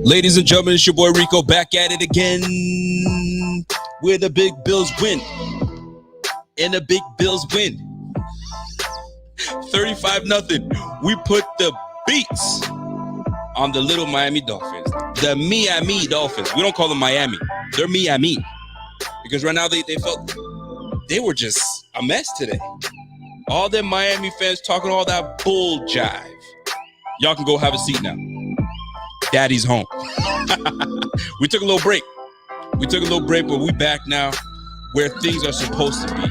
Ladies and gentlemen, it's your boy Rico back at it again with the Big Bills win. And the Big Bills win. 35-0. We put the beats on the little Miami Dolphins. The Miami Dolphins. We don't call them Miami. They're Miami. Because right now they felt they were just a mess today. All them Miami fans talking all that bull jive. Y'all can go have a seat now. Daddy's home. We took a little break. But we back now where things are supposed to be.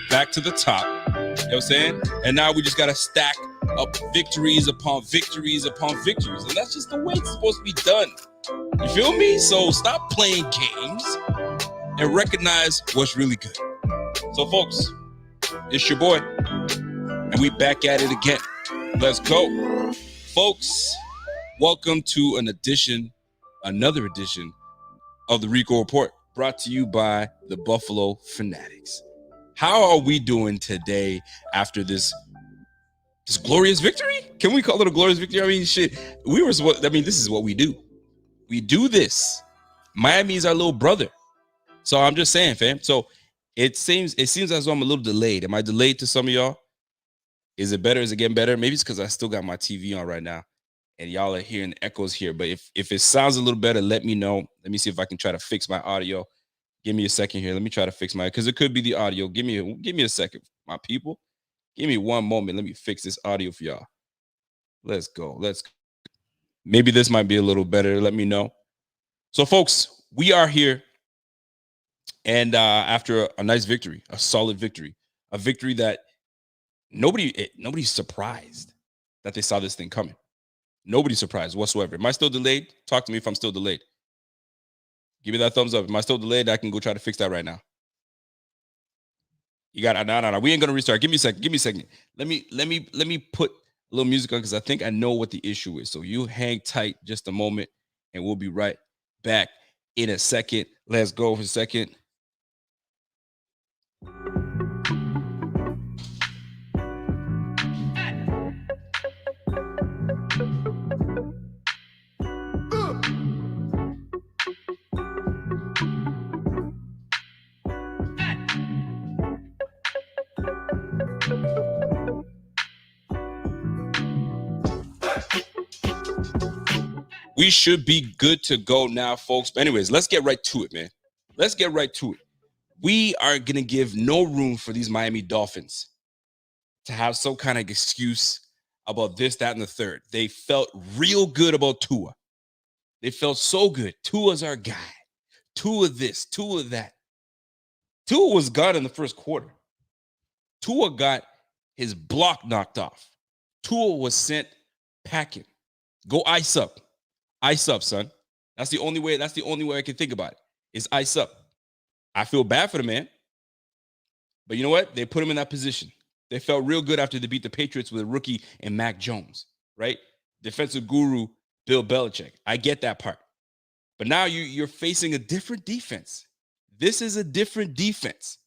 Back to the top. You know what I'm saying? And now we just got to stack up victories upon victories upon victories. And that's just the way it's supposed to be done. You feel me? So stop playing games and recognize what's really good. So, folks, it's your boy. And we back at it again. Let's go. Folks, welcome to another edition of the Rico Report, brought to you by the Buffalo Fanatics. How are we doing today after this glorious victory? Can we call it a glorious victory? I mean, shit, this is what we do. We do this. Miami is our little brother. So I'm just saying, fam. So it seems as though I'm a little delayed. Am I delayed to some of y'all? Is it better? Is it getting better? Maybe it's because I still got my TV on right now and y'all are hearing echoes here. But if it sounds a little better, let me know. Let me see if I can try to fix my audio. Give me a second here. Let me try to fix because it could be the audio. Give me a second, my people. Give me one moment. Let me fix this audio for y'all. Let's go. Maybe this might be a little better. Let me know. So, folks, we are here. And after a nice victory, a solid victory, a victory that nobody's surprised that they saw this thing coming. Nobody's surprised whatsoever. Am I still delayed? Talk to me if I'm still delayed. Give me that thumbs up. Am I still delayed? I can go try to fix that right now. You got it. No. We ain't gonna restart. Give me a second. Let me put a little music on because I think I know what the issue is. So you hang tight just a moment, and we'll be right back in a second. Let's go for a second. We should be good to go now, folks. But anyways, let's get right to it, man. Let's get right to it. We are going to give no room for these Miami Dolphins to have some kind of excuse about this, that, and the third. They felt real good about Tua. They felt so good. Tua's our guy. Tua this, Tua that. Tua was gone in the first quarter. Tua got his block knocked off. Tua was sent packing. Go ice up. Ice up, son. That's the only way I can think about it. Is ice up. I feel bad for the man. But you know what? They put him in that position. They felt real good after they beat the Patriots with a rookie and Mac Jones, right? Defensive guru Bill Belichick. I get that part. But now you're facing a different defense. This is a different defense.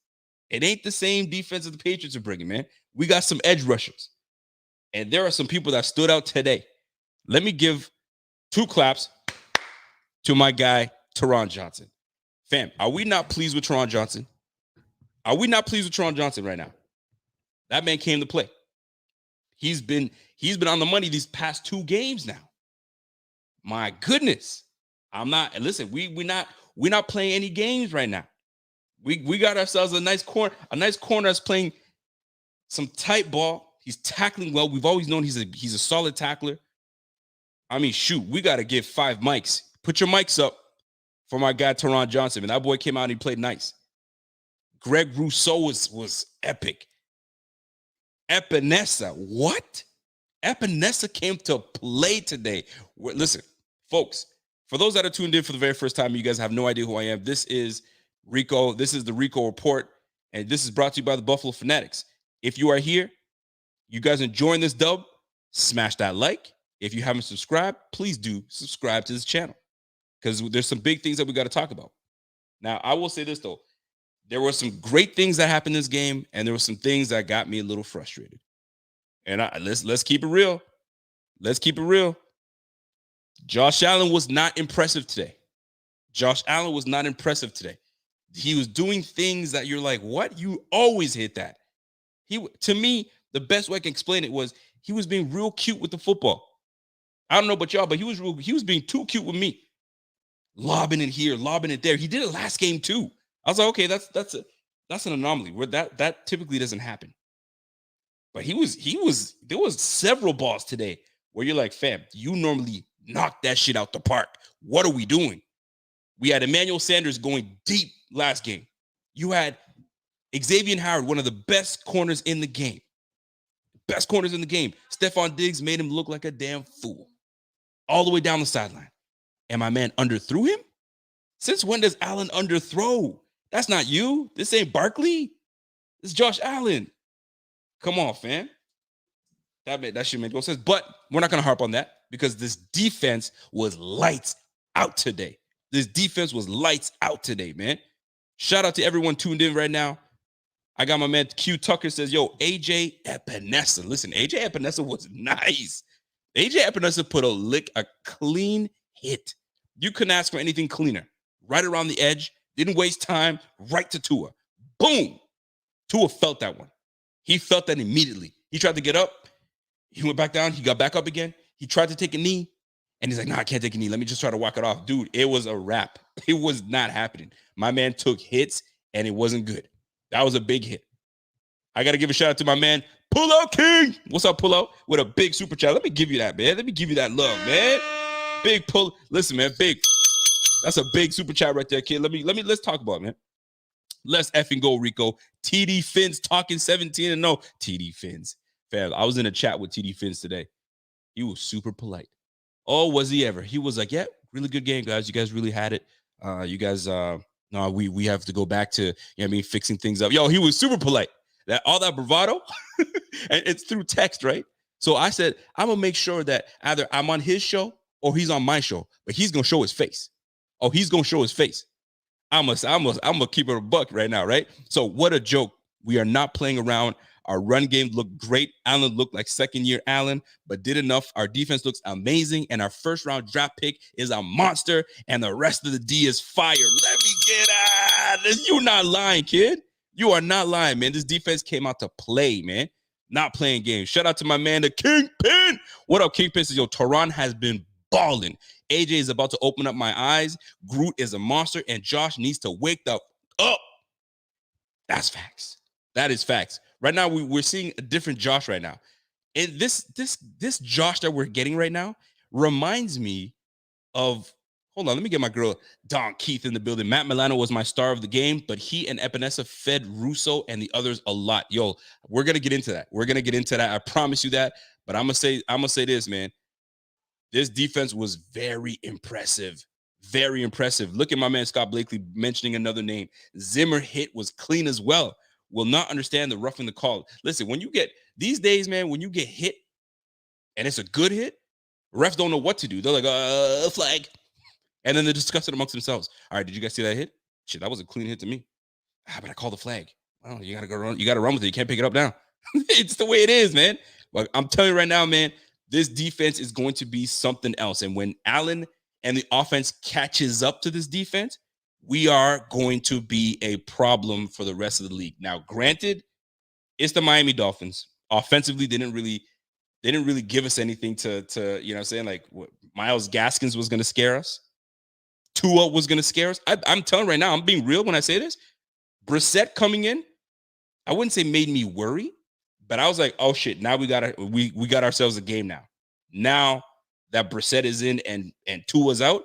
It ain't the same defense that the Patriots are bringing, man. We got some edge rushers. And there are some people that stood out today. Let me give 2 claps to my guy, Teron Johnson. Fam, are we not pleased with Teron Johnson? Are we not pleased with Teron Johnson right now? That man came to play. He's been on the money these past 2 games now. My goodness. We're not playing any games right now. We got ourselves a nice corner that's playing some tight ball. He's tackling well. We've always known he's a solid tackler. I mean, shoot, we got to give 5 mics. Put your mics up for my guy, Teron Johnson. And that boy came out and he played nice. Greg Rousseau was epic. Epinesa. What? Epinesa came to play today. Listen, folks, for those that are tuned in for the very first time, you guys have no idea who I am. This is Rico. This is the Rico Report, and this is brought to you by the Buffalo Fanatics. If you are here, you guys enjoying this dub, smash that like. If you haven't subscribed, please do subscribe to this channel because there's some big things that we got to talk about. Now, I will say this, though. There were some great things that happened in this game, and there were some things that got me a little frustrated. And let's keep it real. Let's keep it real. Josh Allen was not impressive today. Josh Allen was not impressive today. He was doing things that you're like, what? You always hit that. To me, the best way I can explain it was he was being real cute with the football. I don't know about y'all, but he was being too cute with me. Lobbing it here, lobbing it there. He did it last game too. I was like, okay, that's an anomaly where that typically doesn't happen. But there was several balls today where you're like, fam, you normally knock that shit out the park. What are we doing? We had Emmanuel Sanders going deep last game. You had Xavier Howard, one of the best corners in the game. Best corners in the game. Stephon Diggs made him look like a damn fool. All the way down the sideline. And my man underthrew him? Since when does Allen underthrow? That's not you. This ain't Barkley. This is Josh Allen. Come on, fam. That shit made no sense. But we're not going to harp on that because this defense was lights out today. This defense was lights out today, man. Shout out to everyone tuned in right now. I got my man Q Tucker says, yo, AJ Epinesa. Listen, AJ Epinesa was nice. AJ Epinesa put a clean hit. You couldn't ask for anything cleaner. Right around the edge. Didn't waste time. Right to Tua. Boom. Tua felt that one. He felt that immediately. He tried to get up. He went back down. He got back up again. He tried to take a knee. And he's like, I can't take a knee. Let me just try to walk it off. Dude, it was a wrap. It was not happening. My man took hits, and it wasn't good. That was a big hit. I got to give a shout out to my man, Pullout King. What's up, Pullout? With a big super chat. Let me give you that, man. Let me give you that love, man. Big pull. Listen, man, big. That's a big super chat right there, kid. Let's talk about it, man. Let's effing go, Rico. TD Fins talking 17-0. TD Fins. Fam, I was in a chat with TD Fins today. He was super polite. Oh, was he ever? He was like, yeah, really good game, guys. You guys really had it. You guys, no, we have to go back to, fixing things up. Yo, he was super polite. All that bravado, and it's through text, right? So I said, I'm going to make sure that either I'm on his show or he's on my show, but he's going to show his face. Oh, he's going to show his face. I'm gonna keep it a buck right now, right? So what a joke. We are not playing around. Our run game looked great. Allen looked like second-year Allen, but did enough. Our defense looks amazing, and our first-round draft pick is a monster, and the rest of the D is fire. Let me get out. You're not lying, kid. You are not lying, man. This defense came out to play, man. Not playing games. Shout out to my man, the Kingpin. What up, Kingpin? Says, yo, Tehran has been balling. AJ is about to open up my eyes. Groot is a monster, and Josh needs to wake up. That's facts. That is facts. Right now, we're seeing a different Josh right now. And this Josh that we're getting right now reminds me of, hold on, let me get my girl Don Keith in the building. Matt Milano was my star of the game, but he and Epinesa fed Russo and the others a lot. Yo, we're going to get into that. We're going to get into that. I promise you that. But I'm going to say this, man. This defense was very impressive. Very impressive. Look at my man Scott Blakely mentioning another name. Zimmer hit was clean as well. Will not understand the roughing the call. Listen, when you get these days, man, when you get hit and it's a good hit, refs don't know what to do. They're like, flag. And then they discuss it amongst themselves. All right, did you guys see that hit? Shit, that was a clean hit to me. But I called the flag. Well, you gotta go run. You gotta run with it. You can't pick it up now. It's the way it is, man. But I'm telling you right now, man. This defense is going to be something else. And when Allen and the offense catches up to this defense, we are going to be a problem for the rest of the league. Now, granted, it's the Miami Dolphins. Offensively, they didn't really give us anything to you know what I'm saying? Like Myles Gaskins was going to scare us. Tua was going to scare us. I'm telling right now, I'm being real when I say this. Brissett coming in, I wouldn't say made me worry. But I was like, oh shit, now we got ourselves a game now. Now that Brissett is in and Tua's out,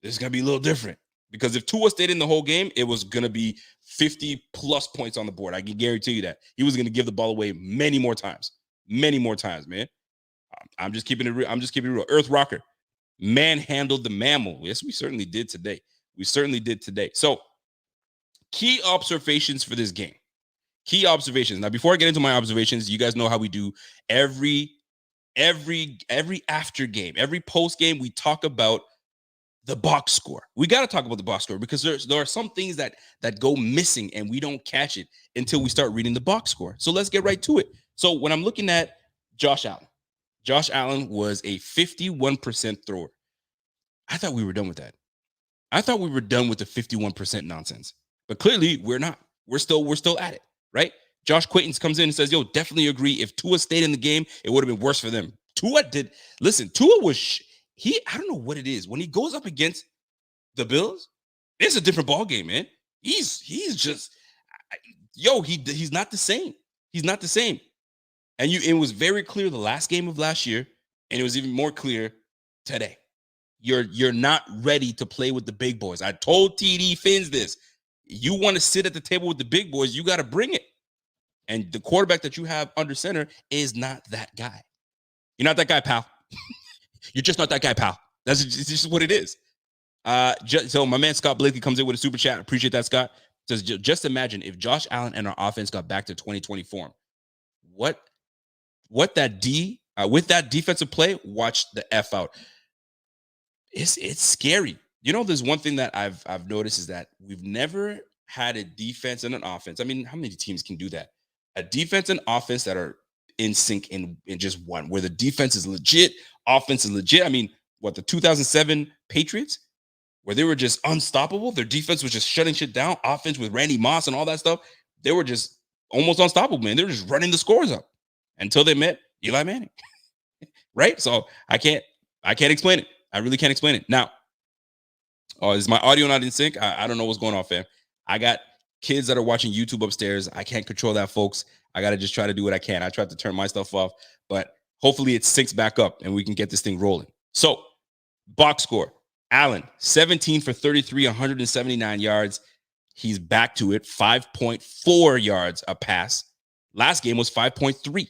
it's gonna be a little different. Because if Tua stayed in the whole game, it was going to be 50 plus points on the board. I can guarantee you that. He was going to give the ball away many more times, man. I'm just keeping it real. Earth Rocker manhandled the mammal. Yes, we certainly did today. So, key observations for this game. Now, before I get into my observations, you guys know how we do every after game, every post game, we talk about the box score. We got to talk about the box score because there are some things that go missing and we don't catch it until we start reading the box score. So let's get right to it. So when I'm looking at Josh Allen was a 51% thrower. I thought we were done with that. I thought we were done with the 51% nonsense, but clearly we're not. We're still at it, right? Josh Quaitons comes in and says, "Yo, definitely agree. If Tua stayed in the game, it would have been worse for them." Tua was I don't know what it is. When he goes up against the Bills, it's a different ball game, man. He's just he's not the same. He's not the same. And it was very clear the last game of last year, and it was even more clear today. You're not ready to play with the big boys. I told TD Finns this. You want to sit at the table with the big boys, you got to bring it. And the quarterback that you have under center is not that guy. You're not that guy, pal. You're just not that guy, pal. That's just what it is. So my man Scott Blakely comes in with a super chat. Appreciate that, Scott. Says, just imagine if Josh Allen and our offense got back to 2020 form. What that with that defensive play, watch the F out. It's scary. You know, there's one thing that I've noticed is that we've never had a defense and an offense. I mean, how many teams can do that? A defense and offense that are in sync in just one, where the defense is legit, offense is legit. I mean, the 2007 Patriots, where they were just unstoppable. Their defense was just shutting shit down. Offense with Randy Moss and all that stuff, they were just almost unstoppable, man. They were just running the scores up until they met Eli Manning, right? So I can't explain it. I really can't explain it. Now, is my audio not in sync? I don't know what's going on, fam. I got kids that are watching YouTube upstairs. I can't control that, folks. I got to just try to do what I can. I tried to turn my stuff off, but hopefully it syncs back up and we can get this thing rolling. So, box score. Allen, 17 for 33, 179 yards. He's back to it. 5.4 yards a pass. Last game was 5.3.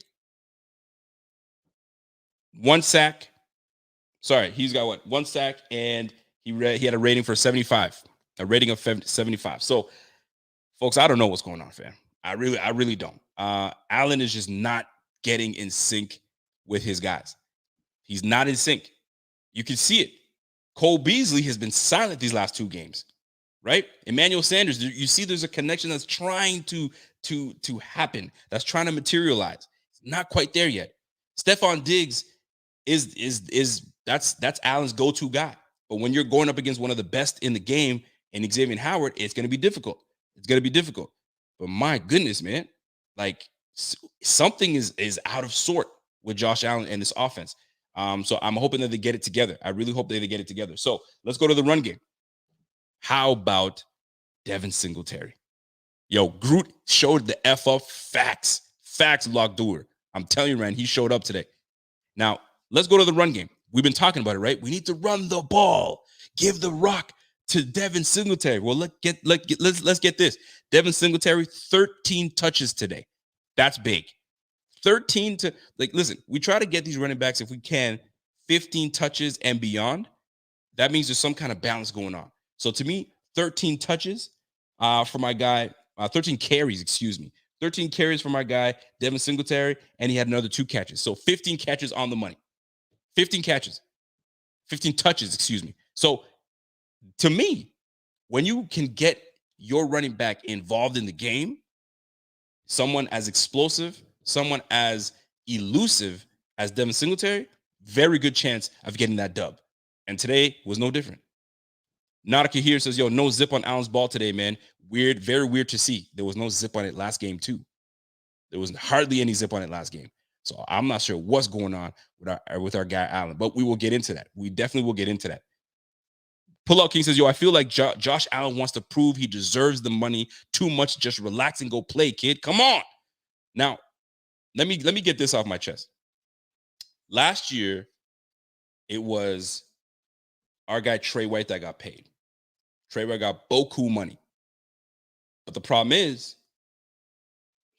One sack. Sorry, he's got what? One sack, and he had a rating for 75. A rating of 75. So, folks, I don't know what's going on, fam. I really don't. Allen is just not getting in sync with his guys. He's not in sync. You can see it. Cole Beasley has been silent these last two games, right? Emmanuel Sanders, you see there's a connection that's trying to happen, that's trying to materialize. It's not quite there yet. Stephon Diggs that's Allen's go-to guy. But when you're going up against one of the best in the game and Xavier Howard, it's going to be difficult. But my goodness, man, like something is out of sort with Josh Allen and this offense. So I'm hoping that they get it together. I really hope they get it together. So let's go to the run game. How about Devin Singletary? Yo, Groot showed the F up. Facts, Lock Doer. I'm telling you, man, he showed up today. Now, let's go to the run game. We've been talking about it, right? We need to run the ball. Give the rock to Devin Singletary. Well, let's get this. Devin Singletary, 13 touches today. That's big. 13 to listen, we try to get these running backs, if we can, 15 touches and beyond. That means there's some kind of balance going on. So to me, 13 touches for my guy, 13 carries, 13 carries for my guy, Devin Singletary, and he had another 2 catches. So 15 catches on the money. 15 touches, So to me, when you can get your running back involved in the game, someone as explosive, someone as elusive as Devin Singletary, very good chance of getting that dub. And today was no different. Nautica here says, yo, no zip on Allen's ball today, man. Weird, very weird to see. There was no zip on it last game, too. There was hardly any zip on it last game. So I'm not sure what's going on with our guy Allen, but we will get into that. We definitely will get into that. Pullout King says, yo, I feel like Josh Allen wants to prove he deserves the money too much. Just relax and go play, kid. Come on. Now, let me get this off my chest. Last year, it was our guy Trey White that got paid. Trey White got boku money. But the problem is,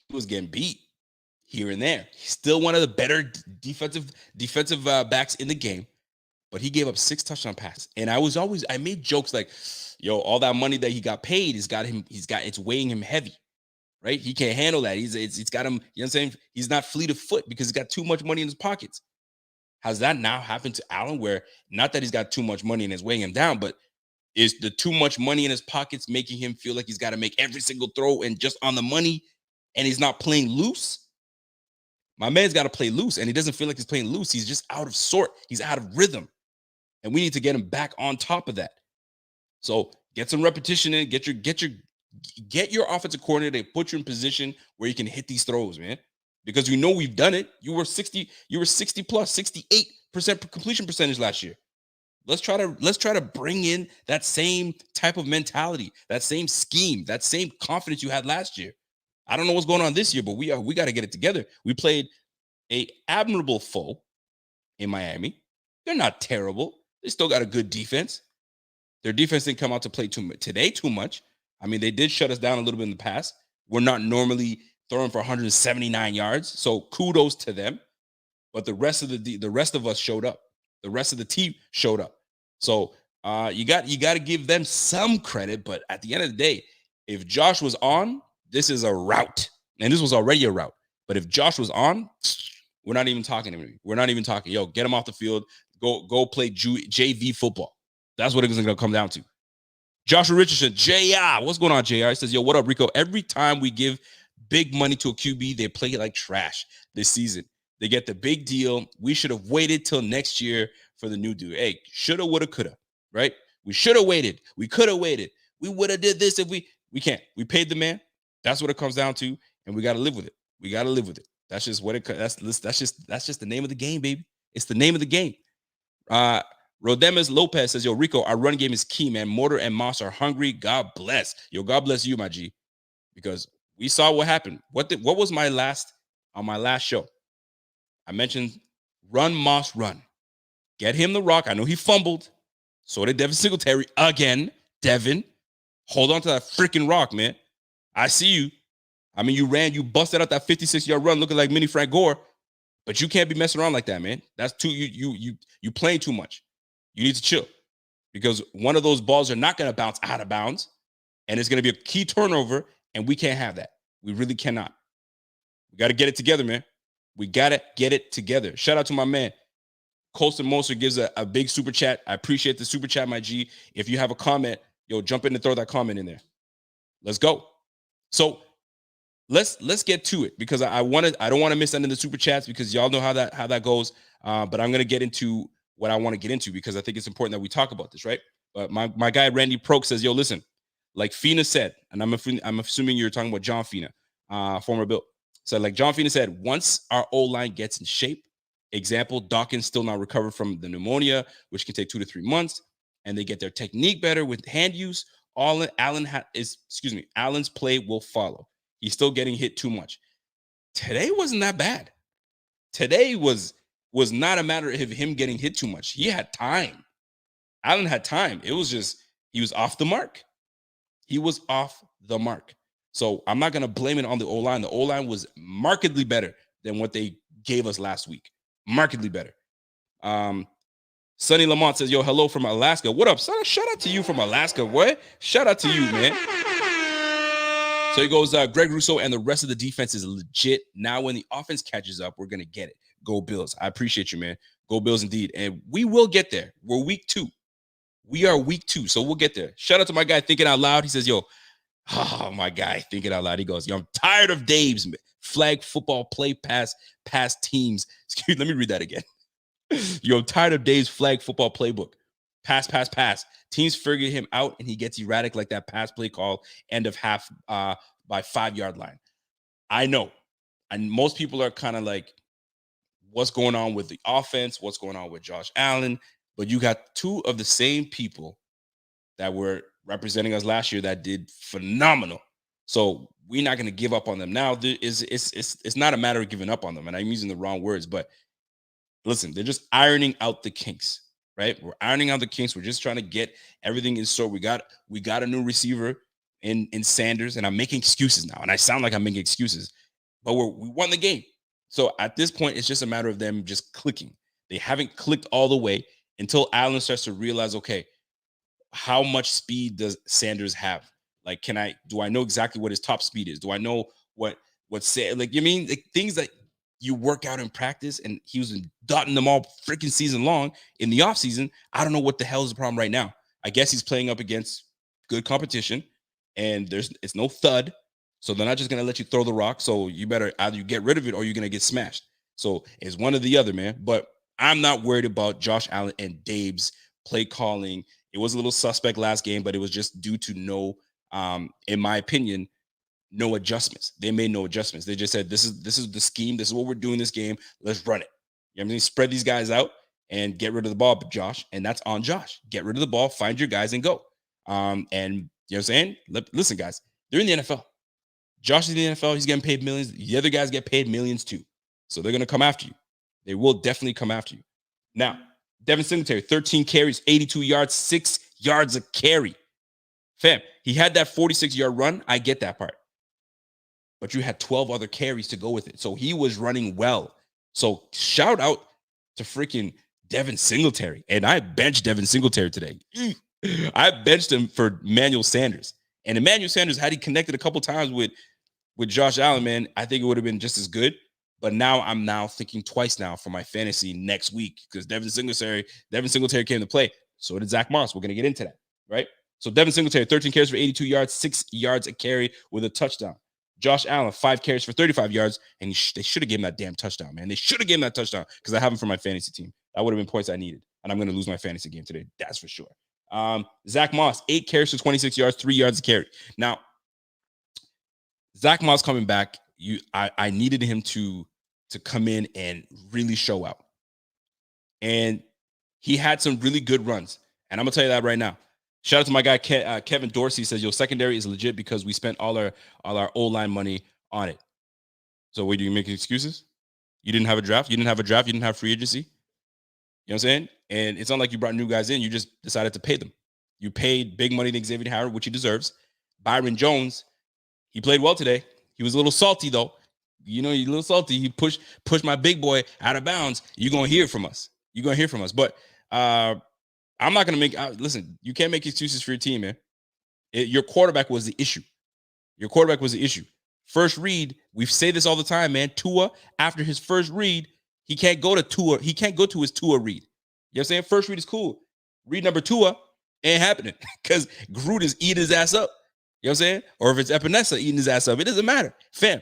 he was getting beat here and there. He's still one of the better defensive backs in the game, but he gave up 6 touchdown passes. And I made jokes like, yo, all that money that he got paid it's weighing him heavy, right? He can't handle that. It's got him, you know what I'm saying? He's not fleet of foot because he's got too much money in his pockets. Has that now happened to Allen, where not that he's got too much money and it's weighing him down, but is the too much money in his pockets making him feel like he's got to make every single throw and just on the money, and he's not playing loose? My man's got to play loose, and he doesn't feel like he's playing loose. He's just out of sort. He's out of rhythm, and we need to get him back on top of that. So get some repetition in. Get your offensive coordinator to put you in position where you can hit these throws, man. Because we know we've done it. You were 60 plus, 68% completion percentage last year. Let's try to bring in that same type of mentality, that same scheme, that same confidence you had last year. I don't know what's going on this year, but we got to get it together. We played a admirable foe in Miami. They're not terrible. They still got a good defense. Their defense didn't come out to play too much. I mean, they did shut us down a little bit in the past. We're not normally throwing for 179 yards, so kudos to them. But the rest of us showed up. The rest of the team showed up. So you got to give them some credit. But at the end of the day, if Josh was on, this is a rout. And this was already a rout. But if Josh was on, we're not even talking to him. We're not even talking. Yo, get him off the field. Go play JV football. That's what it's going to come down to. Joshua Richardson, JR. What's going on, JR? He says, yo, what up, Rico? Every time we give big money to a QB, they play like trash this season. They get the big deal. We should have waited till next year for the new dude. Hey, shoulda, woulda, coulda, right? We should have waited. We could have waited. We would have did this if we can't. We paid the man. That's what it comes down to, and we got to live with it. We got to live with it. That's just what it. That's just the name of the game, baby. It's the name of the game. Rodemus Lopez says, yo, Rico, our run game is key, man. Mortar and Moss are hungry. God bless. Yo, God bless you, my G, because we saw what happened. What was my last show? I mentioned run, Moss, run. Get him the rock. I know he fumbled. So did Devin Singletary again. Devin, hold on to that freaking rock, man. I see you. I mean, you busted out that 56-yard run looking like mini Frank Gore, but you can't be messing around like that, man. That's you playing too much. You need to chill, because one of those balls are not going to bounce out of bounds, and it's going to be a key turnover, and we can't have that. We really cannot. We got to get it together, man. We got to get it together. Shout out to my man. Colson Moser gives a big super chat. I appreciate the super chat, my G. If you have a comment, yo, jump in and throw that comment in there. Let's go. So let's get to it, because I don't want to miss any of the super chats, because y'all know how that goes. But I'm gonna get into what I want to get into, because I think it's important that we talk about this, right? But my guy Randy Proke says, yo, listen, like Fina said, and I'm assuming you're talking about John Fina, former Bill. So like John Fina said, once our O-line gets in shape, example, Dawkins still not recovered from the pneumonia, which can take 2 to 3 months, and they get their technique better with hand use, Allen's play will follow. He's still getting hit too much. Today wasn't that bad. Today was not a matter of him getting hit too much. He had time. Allen had time. It was just he was off the mark. He was off the mark. So I'm not going to blame it on the O-line. The O-line was markedly better than what they gave us last week. Markedly better. Sonny Lamont says, yo, hello from Alaska. What up, son? Shout out to you from Alaska. What? Shout out to you, man. So he goes, Greg Rousseau and the rest of the defense is legit. Now when the offense catches up, we're going to get it. Go Bills. I appreciate you, man. Go Bills indeed. And we will get there. We're week 2. We are week 2, so we'll get there. Shout out to my guy Thinking Out Loud. He says, yo, my guy Thinking Out Loud. He goes, yo, I'm tired of Dave's flag football play pass teams. Excuse me, let me read that again. Yo, I'm tired of Dave's flag football playbook. Pass. Teams figure him out, and he gets erratic like that pass play call end of half by 5-yard line. I know. And most people are kind of like, what's going on with the offense? What's going on with Josh Allen? But you got 2 of the same people that were representing us last year that did phenomenal. So we're not going to give up on them. Now, it's not a matter of giving up on them, and I'm using the wrong words, but listen, they're just ironing out the kinks, right? We're ironing out the kinks. We're just trying to get everything in sort. We got a new receiver in Sanders, and I'm making excuses now, and I sound like I'm making excuses, but we won the game. So at this point, it's just a matter of them just clicking. They haven't clicked all the way until Allen starts to realize, okay, how much speed does Sanders have? Like, do I know exactly what his top speed is? Do I know like, you mean like things that you work out in practice, and he was dotting them all freaking season long in the off season. I don't know what the hell is the problem right now. I guess he's playing up against good competition, and it's no thud. So they're not just gonna let you throw the rock. So you better either you get rid of it or you're gonna get smashed. So it's one or the other, man. But I'm not worried about Josh Allen and Dabe's play calling. It was a little suspect last game, but it was just due to in my opinion, no adjustments. They made no adjustments. They just said, this is the scheme. This is what we're doing this game. Let's run it. You know what I mean? Spread these guys out and get rid of the ball, Josh. And that's on Josh. Get rid of the ball, find your guys and go. And you know what I'm saying? Listen, guys, they're in the NFL. Josh is in the NFL. He's getting paid millions. The other guys get paid millions too. So they're going to come after you. They will definitely come after you. Now, Devin Singletary, 13 carries, 82 yards, 6 yards a carry. Fam, he had that 46-yard run. I get that part. But you had 12 other carries to go with it. So he was running well. So shout out to freaking Devin Singletary. And I benched Devin Singletary today. I benched him for Emmanuel Sanders. And Emmanuel Sanders, had he connected a couple times with Josh Allen, man, I think it would have been just as good. But now I'm thinking twice now for my fantasy next week, because Devin Singletary came to play. So did Zach Moss. We're going to get into that, right? So Devin Singletary, 13 carries for 82 yards, 6 yards a carry with a touchdown. Josh Allen, 5 carries for 35 yards, and they should have given him that damn touchdown, man. They should have given him that touchdown, because I have him for my fantasy team. That would have been points I needed, and I'm going to lose my fantasy game today. That's for sure. Zach Moss, 8 carries for 26 yards, 3 yards a carry. Now, Zach Moss coming back, I needed him to come in and really show out. And he had some really good runs, and I'm going to tell you that right now. Shout out to my guy, Kevin Dorsey. Says, your secondary is legit because we spent all our O-line money on it. So wait, do you make excuses? You didn't have a draft? You didn't have free agency? You know what I'm saying? And it's not like you brought new guys in. You just decided to pay them. You paid big money to Xavier Howard, which he deserves. Byron Jones, he played well today. He was a little salty, though. You know, he's a little salty. He pushed my big boy out of bounds. You're going to hear from us. But I'm not going to listen, you can't make excuses for your team, man. Your quarterback was the issue. First read, we say this all the time, man. Tua, after his first read, he can't go to Tua. He can't go to his Tua read. You know what I'm saying? First read is cool. Read number Tua ain't happening, because Groot is eating his ass up. You know what I'm saying? Or if it's Epinesa eating his ass up, it doesn't matter. Fam,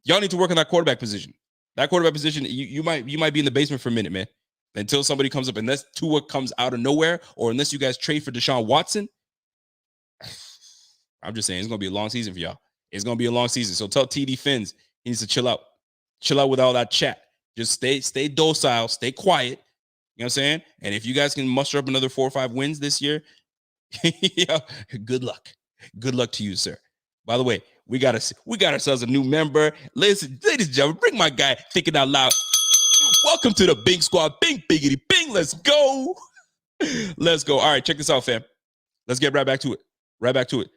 y'all need to work on that quarterback position. That quarterback position, you might be in the basement for a minute, man. Until somebody comes up, unless Tua comes out of nowhere, or unless you guys trade for Deshaun Watson. I'm just saying, it's going to be a long season for y'all. It's going to be a long season. So tell TD Finns he needs to chill out. Chill out with all that chat. Just stay docile, stay quiet. You know what I'm saying? And if you guys can muster up another 4 or 5 wins this year, good luck. Good luck to you, sir. By the way, we got ourselves a new member. Listen, ladies and gentlemen, bring my guy Thinking Out Loud. Welcome to the Bing Squad. Bing, biggity, bing. Let's go. Let's go. All right, check this out, fam. Let's get right back to it.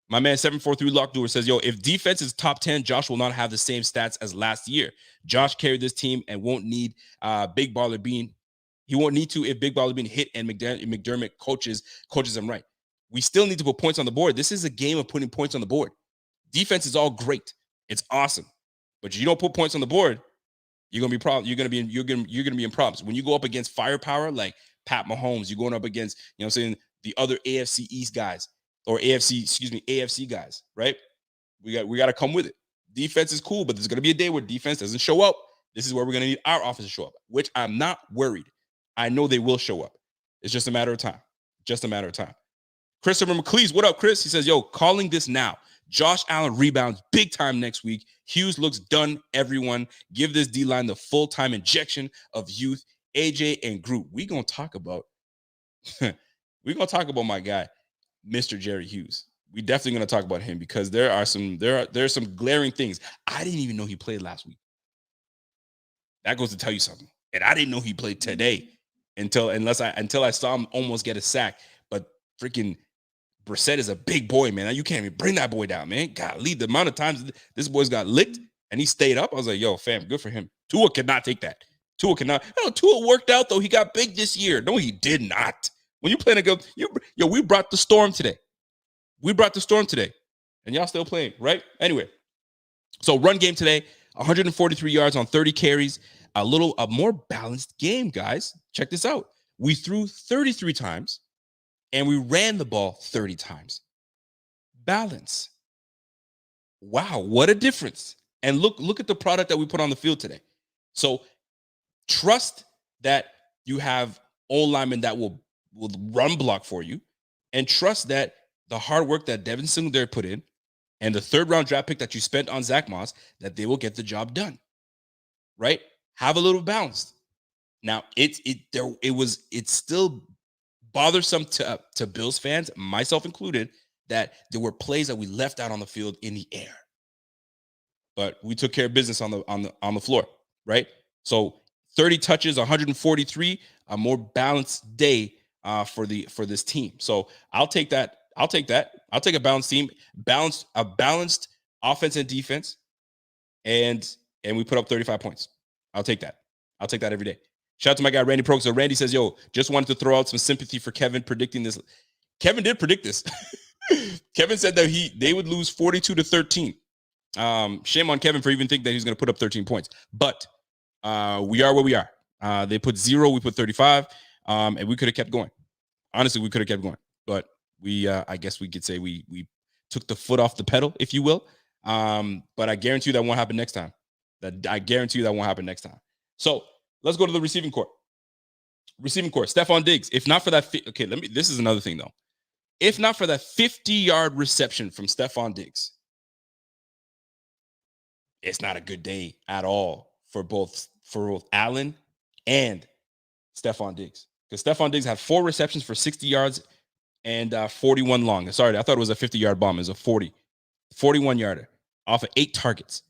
My man 743 Lockdoor says, yo, if defense is top 10, Josh will not have the same stats as last year. Josh carried this team and won't need Big Baller Bean. He won't need to if Big Baller Bean hit and McDermott coaches him right. We still need to put points on the board. This is a game of putting points on the board. Defense is all great. It's awesome. But you don't put points on the board, you're gonna be in problems. When you go up against firepower like Pat Mahomes, you're going up against, you know what I'm saying, the other AFC East guys, or AFC guys, right? We got to come with it. Defense is cool, but there's gonna be a day where defense doesn't show up. This is where we're gonna need our offense to show up, which I'm not worried. I know they will show up. It's just a matter of time. Christopher McLeese, what up, Chris? He says, yo, calling this now. Josh Allen rebounds big time next week. Hughes looks done, everyone. Give this D-line the full-time injection of youth. AJ and Groot. We're going to talk about my guy, Mr. Jerry Hughes. We definitely going to talk about him, because there are some glaring things. I didn't even know he played last week. That goes to tell you something. And I didn't know he played today. until I saw him almost get a sack. But freaking Brissett is a big boy, man. You can't even bring that boy down, man. Golly, the amount of times this boy's got licked and he stayed up, I was like, yo, fam, good for him. Tua cannot take that. Tua cannot. No, Tua worked out, though. He got big this year. No, he did not. When you playing against, we brought the storm today. And y'all still playing, right? Anyway, so run game today, 143 yards on 30 carries, a more balanced game, guys. Check this out. We threw 33 times and we ran the ball 30 times. Balance. Wow, what a difference. And look at the product that we put on the field today. So trust that you have O-linemen that will run block for you, and trust that the hard work that Devin Singletary put in and the third-round draft pick that you spent on Zach Moss, that they will get the job done, right? Have a little balance. Now, it's still bothersome to Bills fans, myself included, that there were plays that we left out on the field in the air. But we took care of business on the floor, right? So 30 touches, 143, a more balanced day for this team. So I'll take that. I'll take a balanced team, a balanced offense and defense, and we put up 35 points. I'll take that. I'll take that every day. Shout out to my guy Randy Pro. So Randy says, "Yo, just wanted to throw out some sympathy for Kevin predicting this." Kevin did predict this. Kevin said that they would lose 42-13. Shame on Kevin for even thinking that he's going to put up 13 points. But we are where we are. They put 0, we put 35, and we could have kept going. Honestly, we could have kept going. But I guess we could say we took the foot off the pedal, if you will. But I guarantee you that won't happen next time. So let's go to the receiving court. Stephon Diggs. If not for that, this is another thing though. If not for that 50-yard reception from Stephon Diggs, it's not a good day at all for both Allen and Stephon Diggs. Because Stephon Diggs had 4 receptions for 60 yards and 41 long. Sorry, I thought it was a 50-yard bomb. It was a 41-yarder off of 8 targets.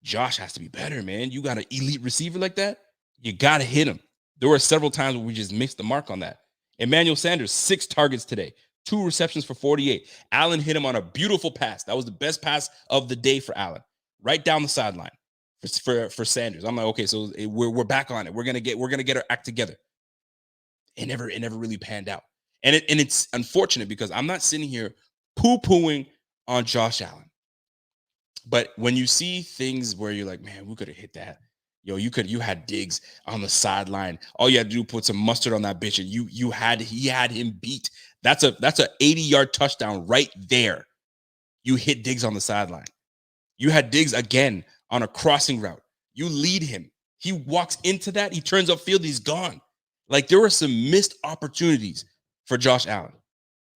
Josh has to be better, man. You got an elite receiver like that, you got to hit him. There were several times where we just missed the mark on that. Emmanuel Sanders, 6 targets today, 2 receptions for 48. Allen hit him on a beautiful pass. That was the best pass of the day for Allen, right down the sideline for Sanders. I'm like, okay, so we're back on it. We're gonna get our act together. It never really panned out, and it's unfortunate because I'm not sitting here poo-pooing on Josh Allen, but when you see things where you're like, man, we could have hit that. Yo, you had Diggs on the sideline. All you had to do put some mustard on that bitch, and he had him beat. That's a 80-yard touchdown right there. You hit Diggs on the sideline. You had Diggs again on a crossing route. You lead him. He walks into that. He turns upfield. He's gone. Like, there were some missed opportunities for Josh Allen,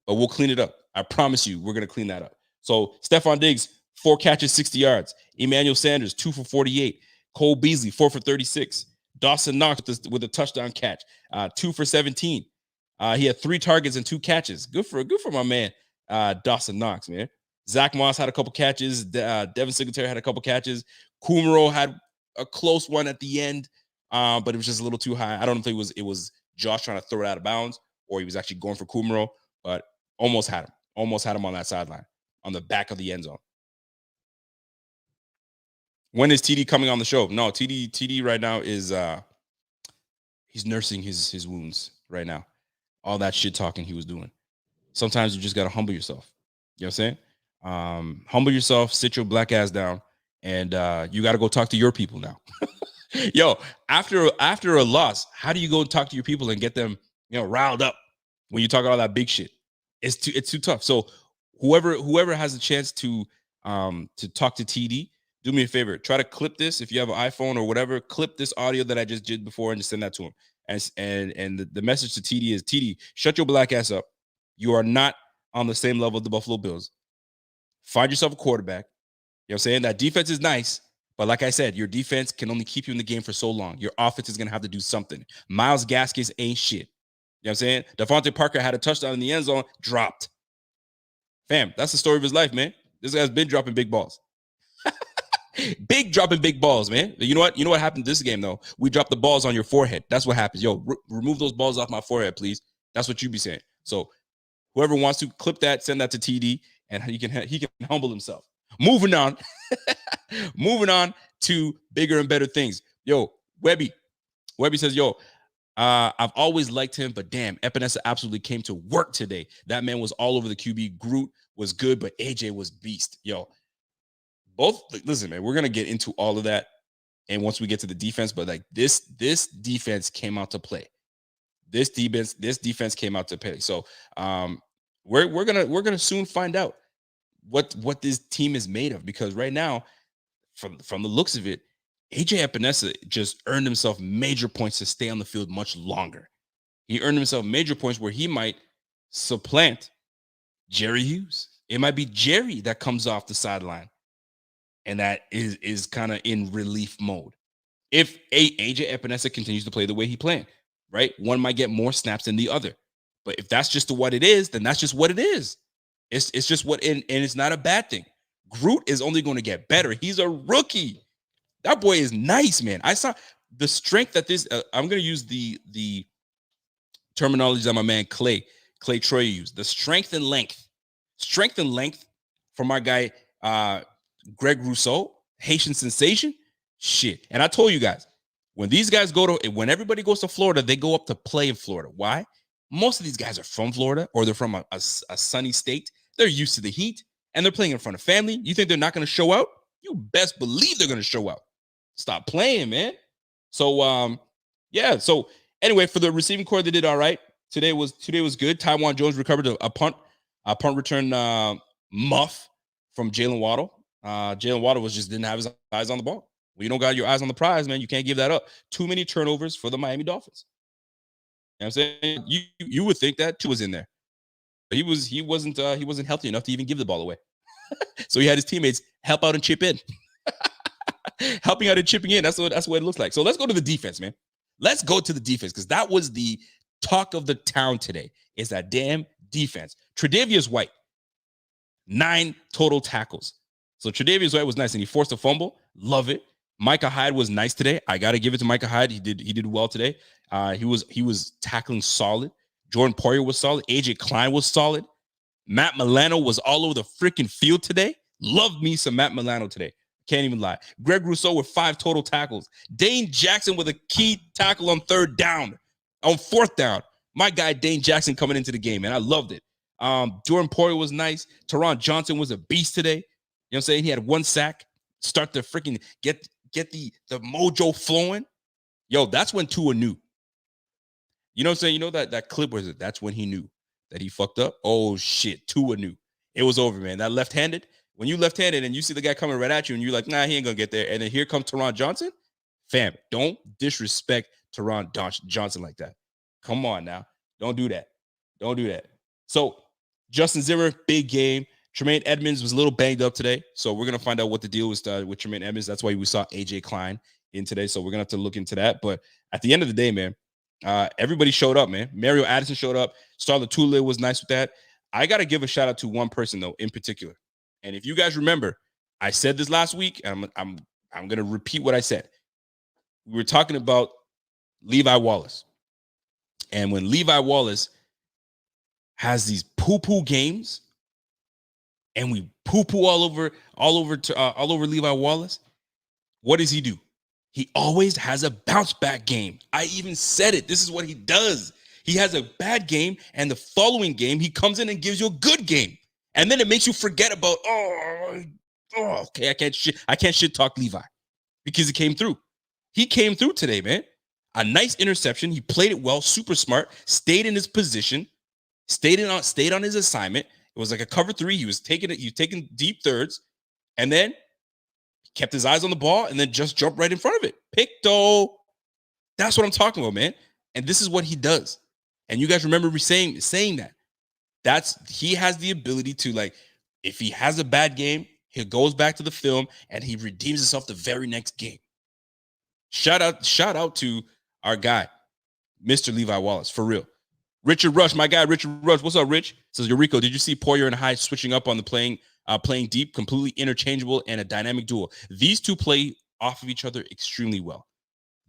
but we'll clean it up. I promise you, we're going to clean that up. So Stephon Diggs, 4 catches, 60 yards. Emmanuel Sanders, 2 for 48. Cole Beasley, 4 for 36. Dawson Knox with a touchdown catch, 2 for 17. He had 3 targets and 2 catches. Good for my man, Dawson Knox, man. Zach Moss had a couple catches. Devin Singletary had a couple catches. Kumaro had a close one at the end, but it was just a little too high. I don't know if it was Josh trying to throw it out of bounds or he was actually going for Kumaro, but almost had him. Almost had him on that sideline, on the back of the end zone. When is TD coming on the show? No, TD right now is he's nursing his wounds right now. All that shit talking he was doing. Sometimes you just gotta humble yourself. You know what I'm saying? Humble yourself, sit your black ass down, and you gotta go talk to your people now. Yo, after a loss, how do you go and talk to your people and get them, riled up when you talk all that big shit? It's too tough. So whoever has a chance to talk to TD, do me a favor. Try to clip this if you have an iPhone or whatever. Clip this audio that I just did before and just send that to him. And the message to TD is, TD, shut your black ass up. You are not on the same level of the Buffalo Bills. Find yourself a quarterback. You know what I'm saying? That defense is nice, but like I said, your defense can only keep you in the game for so long. Your offense is going to have to do something. Myles Gaskins ain't shit. You know what I'm saying? Devontae Parker had a touchdown in the end zone, dropped. Fam, that's the story of his life, man. This guy's been dropping big balls. Big dropping big balls, man. You know what? You know what happened this game though? We dropped the balls on your forehead. That's what happens. Yo, remove those balls off my forehead, please. That's what you be saying. So whoever wants to clip that, send that to TD, and he can humble himself. Moving on, moving on to bigger and better things. Yo, Webby says, yo, I've always liked him, but damn, Epinesa absolutely came to work today. That man was all over the QB. Groot was good, but AJ was beast. Yo, both, listen, man, we're gonna get into all of that, and once we get to the defense, but like this defense came out to play. This defense came out to play. So we're gonna soon find out what this team is made of, because right now, from the looks of it, AJ Epinesa just earned himself major points to stay on the field much longer. He earned himself major points where he might supplant Jerry Hughes. It might be Jerry that comes off the sideline and that is kind of in relief mode. If AJ Epinesa continues to play the way he played, right? One might get more snaps than the other. But if that's just what it is, then that's just what it is. It's just what, and it's not a bad thing. Groot is only going to get better. He's a rookie. That boy is nice, man. I saw the strength that this, I'm going to use the terminology that my man Clay Troy used. The strength and length from our guy, Greg Rousseau, Haitian sensation. Shit. And I told you guys, when everybody goes to Florida, they go up to play in Florida. Why? Most of these guys are from Florida, or they're from a sunny state. They're used to the heat, and they're playing in front of family. You think they're not going to show out? You best believe they're going to show out. Stop playing, man. So, yeah. So anyway, for the receiving core, they did all right. Today was good. Tywan Jones recovered a punt return muff from Jalen Waddle. Jalen Waddle didn't have his eyes on the ball. When you don't got your eyes on the prize, man, you can't give that up. Too many turnovers for the Miami Dolphins. You know what I'm saying? You would think that too was in there. But he wasn't healthy enough to even give the ball away. So he had his teammates help out and chip in. Helping out and chipping in. That's what it looks like. So let's go to the defense, man. Let's go to the defense, because that was the talk of the town today, is that damn defense. Tre'Davious White, 9 total tackles. So Tre'Davious White was nice, and he forced a fumble. Love it. Micah Hyde was nice today. I got to give it to Micah Hyde. He did well today. He was tackling solid. Jordan Poyer was solid. AJ Klein was solid. Matt Milano was all over the freaking field today. Loved me some Matt Milano today. Can't even lie. Greg Rousseau with 5 total tackles. Dane Jackson with a key tackle on 3rd down. On 4th down. My guy Dane Jackson coming into the game, and I loved it. Jordan Poyer was nice. Teron Johnson was a beast today. You know what I'm saying? He had 1 sack. Start to freaking get the mojo flowing. Yo, that's when Tua knew. You know what I'm saying? You know that clip was it? That's when he knew that he fucked up. Oh shit, Tua knew. It was over, man. That left-handed, when you left-handed and you see the guy coming right at you and you're like, nah, he ain't gonna get there. And then here comes Teron Johnson. Fam, don't disrespect Teron Johnson like that. Come on now. Don't do that. Don't do that. So Justin Zimmer, big game. Tremaine Edmonds was a little banged up today. So we're going to find out what the deal was with Tremaine Edmonds. That's why we saw AJ Klein in today. So we're going to have to look into that. But at the end of the day, man, everybody showed up, man. Mario Addison showed up. Starla Tule was nice with that. I got to give a shout out to one person, though, in particular. And if you guys remember, I said this last week, and I'm going to repeat what I said. We were talking about Levi Wallace. And when Levi Wallace has these poo-poo games, and we poo-poo all over Levi Wallace, what does he do? He always has a bounce back game. I even said it. This is what he does. He has a bad game, and the following game, he comes in and gives you a good game. And then it makes you forget about, okay, I can't shit talk Levi, because he came through. He came through today, man. A nice interception. He played it well, super smart, stayed in his position, stayed on his assignment. It was like a cover 3. He was taking deep thirds, and then kept his eyes on the ball, and then just jumped right in front of it. Picto. That's what I'm talking about, man. And this is what he does. And you guys remember me saying that. He has the ability to, like, if he has a bad game, he goes back to the film and he redeems himself the very next game. Shout out to our guy, Mr. Levi Wallace, for real. Richard Rush, my guy, Richard Rush. What's up, Rich? Says Eureka, did you see Poyer and Hyde switching up on the playing deep, completely interchangeable and a dynamic duo? These two play off of each other extremely well.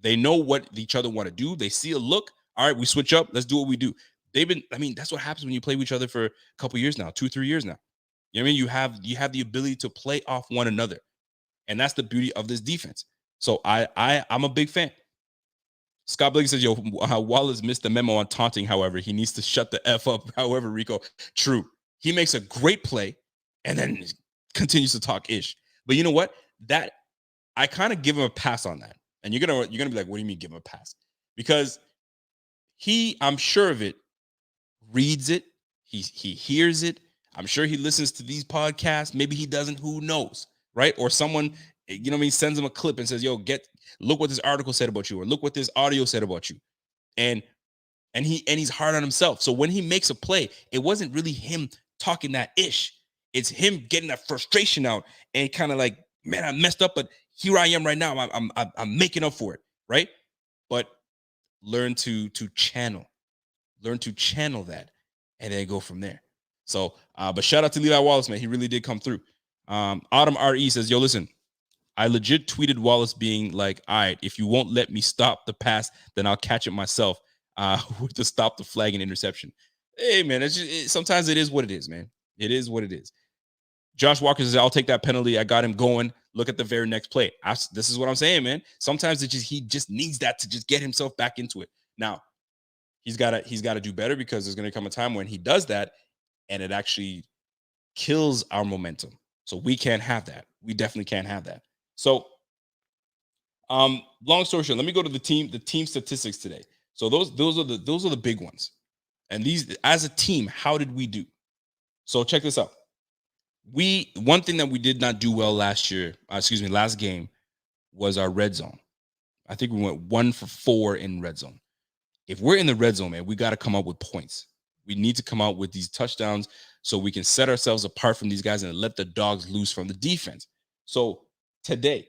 They know what each other want to do. They see a look. All right, we switch up. Let's do what we do. That's what happens when you play with each other for a couple years now, 2-3 years now. You know what I mean? You have the ability to play off one another. And that's the beauty of this defense. So I'm a big fan. Scott Blake says, Wallace missed the memo on taunting, however. He needs to shut the F up. However, Rico, true. He makes a great play and then continues to talk ish. But you know what? That I kind of give him a pass on that. And you're gonna be like, what do you mean give him a pass? Because I'm sure of it, reads it, he hears it. I'm sure he listens to these podcasts. Maybe he doesn't, who knows, right? Or someone, sends him a clip and says, look what this article said about you, or look what this audio said about you. And he's hard on himself. So when he makes a play, it wasn't really him talking that ish. It's him getting that frustration out and kind of like, man, I messed up, but here I am right now. I'm making up for it, right? But learn to channel that, and then go from there. So, but shout out to Levi Wallace, man. He really did come through. Autumn RE says, yo, listen, I legit tweeted Wallace being like, all right, if you won't let me stop the pass, then I'll catch it myself to stop the flag and interception. Hey, man, sometimes it is what it is, man. It is what it is. Josh Walker says, I'll take that penalty. I got him going. Look at the very next play. This is what I'm saying, man. Sometimes he just needs that to just get himself back into it. Now, he's got to do better, because there's going to come a time when he does that and it actually kills our momentum. So we can't have that. We definitely can't have that. So, long story short, let me go to the team statistics today. So those are the big ones. And these, as a team, how did we do? So check this out. One thing that we did not do well last game, was our red zone. I think we went 1 for 4 in red zone. If we're in the red zone, man, we got to come up with points. We need to come out with these touchdowns so we can set ourselves apart from these guys and let the dogs loose from the defense. So today,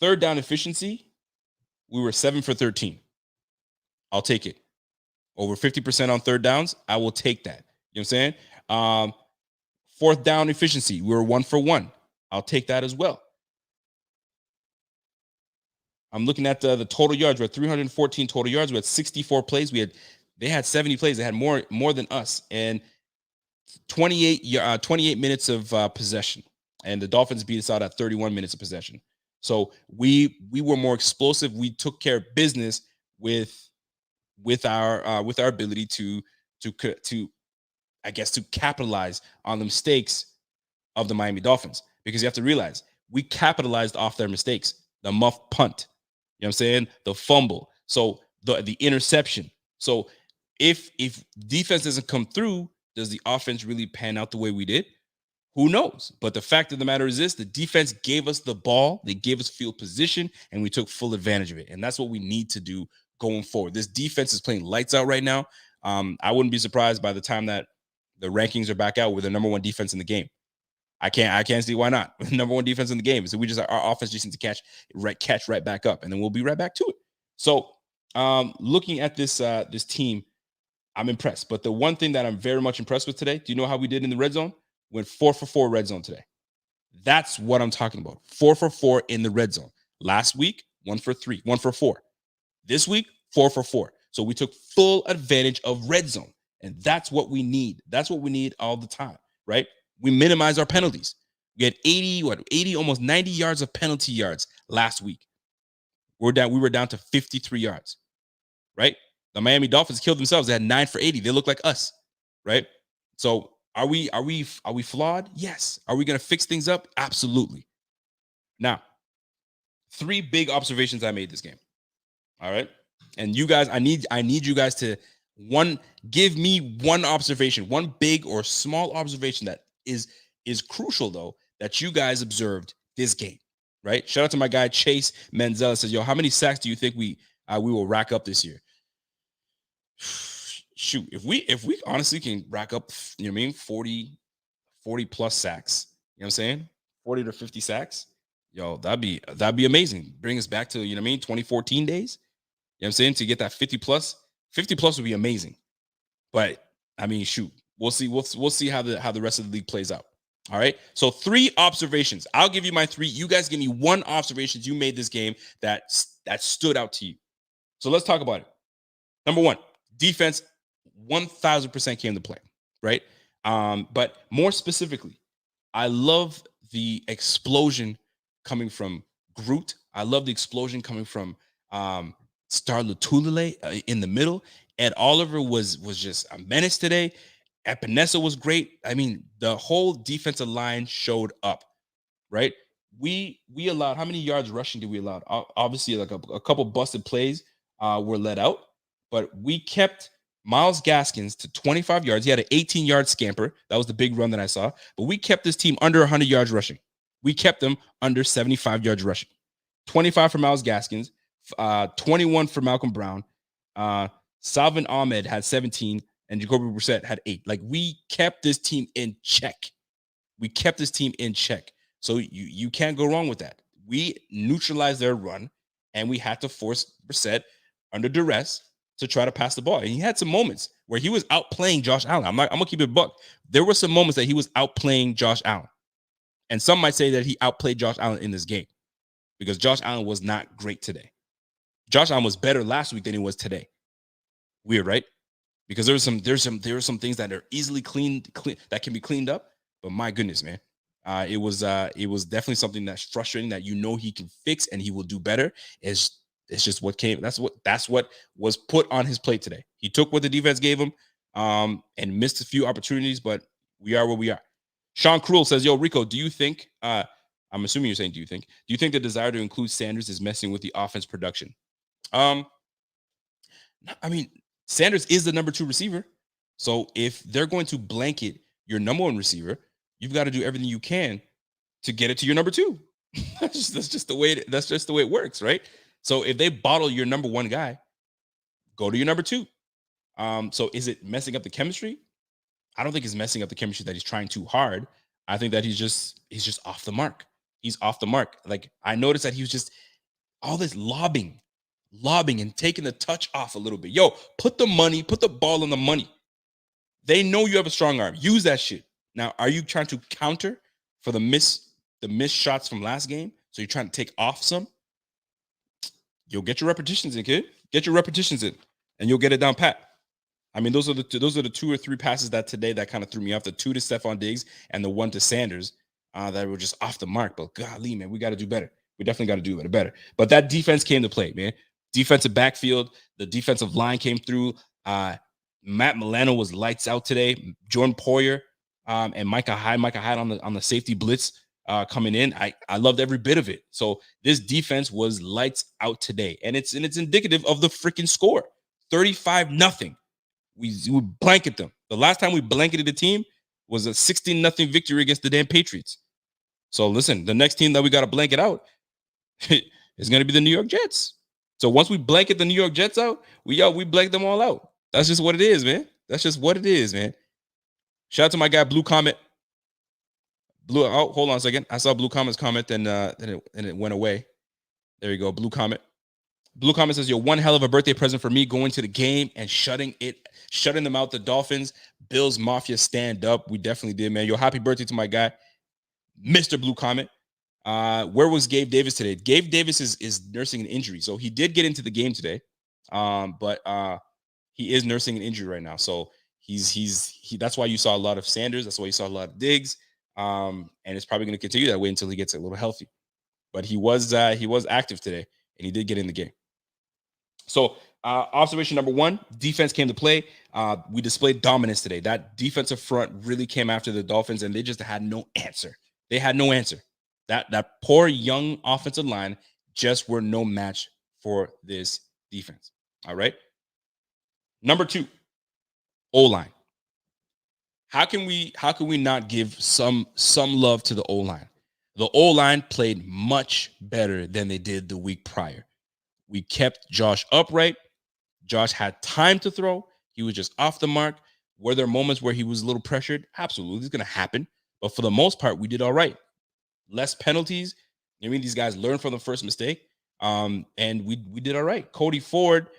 third down efficiency, we were 7 for 13. I'll take it. Over 50% on third downs, I will take that. You know what I'm saying? Fourth down efficiency, we were 1 for 1. I'll take that as well. I'm looking at the total yards. We're at 314 total yards. We had 64 plays. They had 70 plays. They had more than us, and 28 minutes of possession. And the Dolphins beat us out at 31 minutes of possession. So we were more explosive. We took care of business with our ability to I guess to capitalize on the mistakes of the Miami Dolphins, because you have to realize we capitalized off their mistakes. The muff punt, you know what I'm saying? The fumble. So the interception. So if defense doesn't come through, does the offense really pan out the way we did? Who knows? But the fact of the matter is this: the defense gave us the ball, they gave us field position, and we took full advantage of it. And that's what we need to do going forward. This defense is playing lights out right now. I wouldn't be surprised by the time that the rankings are back out with the number 1 defense in the game. I can't see why not. Number 1 defense in the game. So our offense just needs to catch right back up, and then we'll be right back to it. So looking at this team, I'm impressed. But the one thing that I'm very much impressed with today, do you know how we did in the red zone? Went 4 for 4 red zone today. That's what I'm talking about. 4 for 4 in the red zone. Last week, 1 for 3, 1 for 4. This week, 4 for 4. So we took full advantage of red zone. And that's what we need. That's what we need all the time, right? We minimize our penalties. We had 80, almost 90 yards of penalty yards last week. We were down to 53 yards, right? The Miami Dolphins killed themselves. They had 9 for 80. They look like us, right? So are we flawed? Yes. Are we going to fix things up? Absolutely. Now, 3 big observations I made this game. All right. And you guys, I need you guys to give me one observation, one big or small observation that is crucial, though, that you guys observed this game, right? Shout out to my guy Chase Manzella. Says, yo, how many sacks do you think we will rack up this year? Shoot, if we honestly can rack up, 40 plus sacks, you know what I'm saying? 40 to 50 sacks, yo, that'd be amazing. Bring us back to, 2014 days. You know what I'm saying? To get that 50 plus would be amazing. But I mean, shoot, we'll see. We'll see how the rest of the league plays out. All right. So 3 observations. I'll give you my 3. You guys give me 1 observation you made this game that stood out to you. So let's talk about it. Number 1, defense 1000% came to play, right? But more specifically, I love the explosion coming from Groot. I love the explosion coming from Star Lotulelei in the middle. Ed Oliver was just a menace today. Epinesa was great. I mean, the whole defensive line showed up, right? We allowed, how many yards rushing did we allow? Obviously, like a couple busted plays were let out, but we kept Myles Gaskins to 25 yards. He had an 18-yard scamper. That was the big run that I saw. But we kept this team under 100 yards rushing. We kept them under 75 yards rushing. 25 for Myles Gaskins, 21 for Malcolm Brown. Salvin Ahmed had 17, and Jacoby Brissett had 8. Like, we kept this team in check. We kept this team in check. So you can't go wrong with that. We neutralized their run, and we had to force Brissett under duress to try to pass the ball. And he had some moments where he was outplaying Josh Allen. I'm gonna keep it buck. There were some moments that he was outplaying Josh Allen. And some might say that he outplayed Josh Allen in this game because Josh Allen was not great today. Josh Allen was better last week than he was today. Weird, right? Because there were some things that are easily clean that can be cleaned up. But my goodness, man, it was definitely something that's frustrating that he can fix and he will do better. It's just what came. That's what was put on his plate today. He took what the defense gave him, and missed a few opportunities. But we are where we are. Sean Cruel says, "Yo, Rico, do you think?" I'm assuming you're saying, "Do you think the desire to include Sanders is messing with the offense production?" I mean, Sanders is the number 2 receiver. So if they're going to blanket your number 1 receiver, you've got to do everything you can to get it to your number 2. that's just the way it works, right? So if they bottle your number 1 guy, go to your number 2. So is it messing up the chemistry? I don't think it's messing up the chemistry that he's trying too hard. I think that he's just off the mark. He's off the mark. Like, I noticed that he was just all this lobbing and taking the touch off a little bit. Yo, put the ball on the money. They know you have a strong arm. Use that shit. Now, are you trying to counter for the missed shots from last game? So you're trying to take off some? You'll get your repetitions in, kid. Get your repetitions in, and you'll get it down pat. I mean, those are the 2 or 3 passes that today that kind of threw me off. The 2 to Stephon Diggs and the 1 to Sanders that were just off the mark. But golly, man, we got to do better. We definitely got to do better. But that defense came to play, man. Defensive backfield, the defensive line came through. Matt Milano was lights out today. Jordan Poyer and Micah Hyde on the safety blitz coming in. I loved every bit of it. So this defense was lights out today, and it's indicative of the freaking score. 35-0. We blanket them. The last time we blanketed a team was a 16-0 victory against the damn Patriots. So listen, the next team that we got to blanket out is going to be the New York Jets. So once we blanket the New York Jets out, we blanket them all out. That's just what it is, man. That's just what it is, man. Shout out to my guy Blue Comet. Hold on a second. I saw Blue Comet's comment and it went away. There you go, Blue Comet. Blue Comet says, "Yo, one hell of a birthday present for me, going to the game and shutting them out. The Dolphins, Bills Mafia, stand up." We definitely did, man. Yo, happy birthday to my guy, Mr. Blue Comet. Where was Gabe Davis today? Gabe Davis is nursing an injury, so he did get into the game today, but he is nursing an injury right now. So that's why you saw a lot of Sanders. That's why you saw a lot of Diggs, and it's probably going to continue that way until he gets a little healthy. But he was active today, and he did get in the game. So observation number 1, defense came to play. We displayed dominance today. That defensive front really came after the Dolphins, and they just had no answer. They had no answer. That poor young offensive line just were no match for this defense. All right. Number 2, O-line. How can we not give some love to the O-line? The O-line played much better than they did the week prior. We kept Josh upright. Josh had time to throw. He was just off the mark. Were there moments where he was a little pressured? Absolutely. It's going to happen. But for the most part, we did all right. Less penalties. I mean, these guys learned from the first mistake. And we did all right. Cody Ford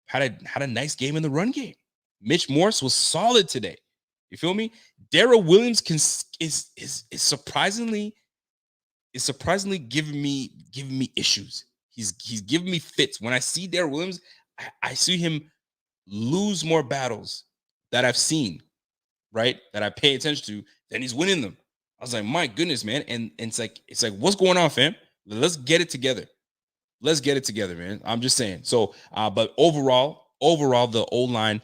had a nice game in the run game. Mitch Morse was solid today. You feel me? Darrell Williams is surprisingly giving me issues. He's giving me fits. When I see Darrell Williams, I see him lose more battles that I've seen, right? That I pay attention to, then he's winning them. I was like, my goodness, man. And it's like, what's going on, fam? Let's get it together. Let's get it together, man. I'm just saying. So, but overall, the O-line,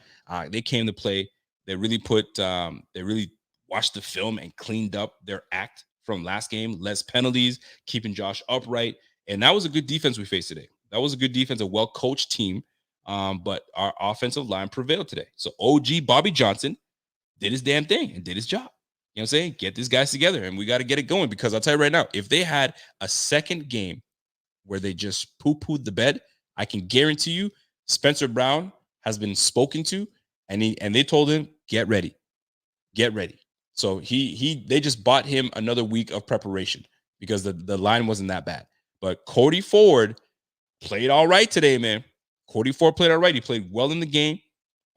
they came to play. They really they really watched the film and cleaned up their act from last game. Less penalties, keeping Josh upright, and that was a good defense we faced today. That was a good defense, a well-coached team. But our offensive line prevailed today. So OG Bobby Johnson did his damn thing and did his job. You know what I'm saying? Get these guys together, and we got to get it going, because I'll tell you right now, if they had a second game where they just poo-pooed the bed, I can guarantee you Spencer Brown has been spoken to, and they told him, get ready. So they just bought him another week of preparation, because the line wasn't that bad. But Cody Ford played all right today, man. Cody Ford played all right. He played well in the game.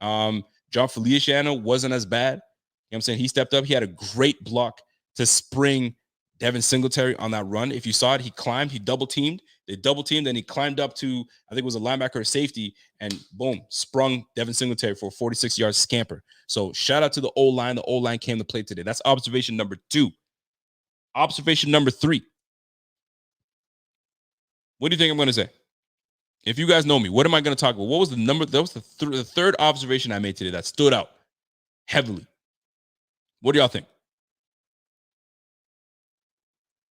John Feliciano wasn't as bad. You know what I'm saying? He stepped up. He had a great block to spring Devin Singletary on that run. If you saw it, he climbed, he double teamed. They double teamed, then he climbed up to, I think it was a linebacker or safety, and boom, sprung Devin Singletary for a 46-yard scamper. So shout out to the O-line. The O-line came to play today. That's observation number 2. Observation number 3. What do you think I'm going to say? If you guys know me, what am I going to talk about? What was the number? That was the third observation I made today that stood out heavily. What do y'all think?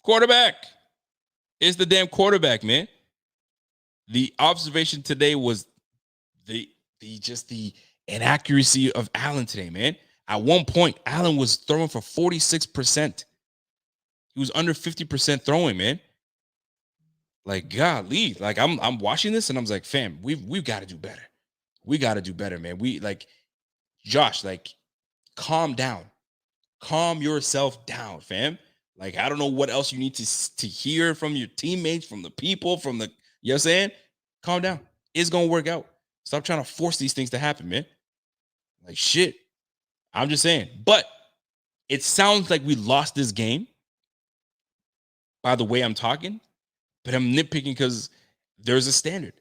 Quarterback. It's the damn quarterback, man. The observation today was the inaccuracy of Allen today, man. At one point, Allen was throwing for 46%. He was under 50% throwing, man. Like, golly, like I'm watching this and I'm like, fam, we've got to do better. We got to do better, man. We like, Josh, like, calm down. Calm yourself down, fam. Like, I don't know what else you need to hear from your teammates, from the people, from the, you know what I'm saying? Calm down. It's going to work out. Stop trying to force these things to happen, man. Like, shit. I'm just saying. But it sounds like we lost this game by the way I'm talking, but I'm nitpicking because there's a standard.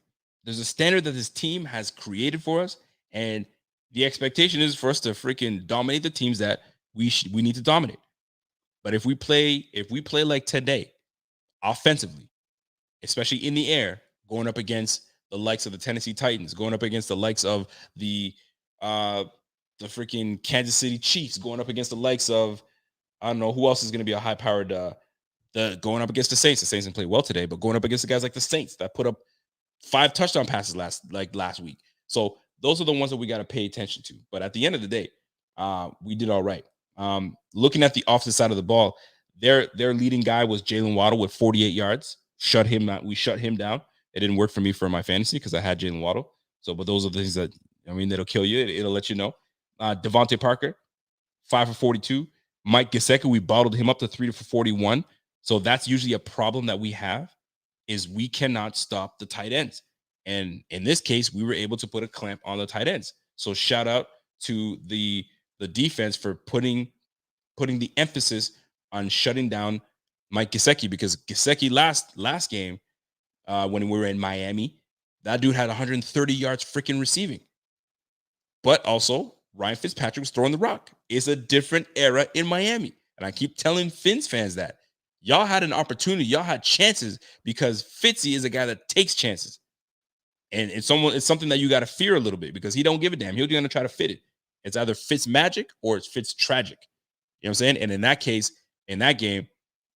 There's a standard that this team has created for us, and the expectation is for us to freaking dominate the teams that we need to dominate. But if we play like today, offensively, especially in the air, going up against the likes of the Tennessee Titans, going up against the likes of the freaking Kansas City Chiefs, going up against the likes of, I don't know who else is going to be a high-powered, going up against the Saints. The Saints didn't play well today, but going up against the guys like the Saints that put up 5 touchdown passes last week. So those are the ones that we got to pay attention to. But at the end of the day, we did all right. Looking at the opposite side of the ball, their leading guy was Jalen Waddle with 48 yards. Shut him out. We shut him down. It didn't work for me for my fantasy because I had Jalen Waddle. So, but those are the things that, I mean, that'll kill you. It'll let you know. Devontae Parker, 5 for 42. Mike Gesicki, we bottled him up to 3 for 41. So that's usually a problem that we have, is we cannot stop the tight ends. And in this case, we were able to put a clamp on the tight ends. So shout out to the defense for putting the emphasis on shutting down Mike Gesicki, because Gesicki last game, when we were in Miami, that dude had 130 yards freaking receiving. But also, Ryan Fitzpatrick was throwing the rock. It's a different era in Miami. And I keep telling Fins fans that. Y'all had an opportunity. Y'all had chances, because Fitzy is a guy that takes chances. And it's something that you got to fear a little bit, because he don't give a damn. He'll going to try to fit it. It's either Fitz magic or it's Fitz tragic. You know what I'm saying? And in that case, in that game,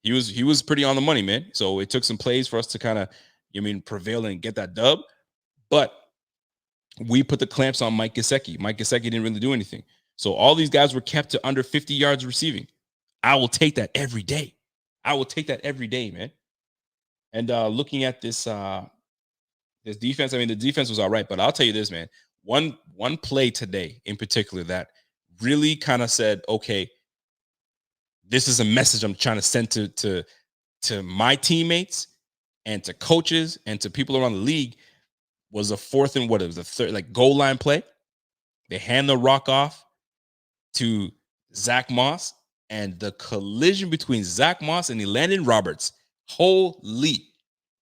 he was pretty on the money, man. So it took some plays for us to kind of, prevail and get that dub. But we put the clamps on Mike Gesicki. Mike Gesicki didn't really do anything. So all these guys were kept to under 50 yards receiving. I will take that every day. Man. And looking at this defense, I mean, the defense was all right, but I'll tell you this, man. One play today in particular that really kind of said, okay, this is a message I'm trying to send to my teammates and to coaches and to people around the league, was a 4th and what it was, a third, like, goal line play. They hand the rock off to Zach Moss, and the collision between Zach Moss and Elandon Roberts, holy,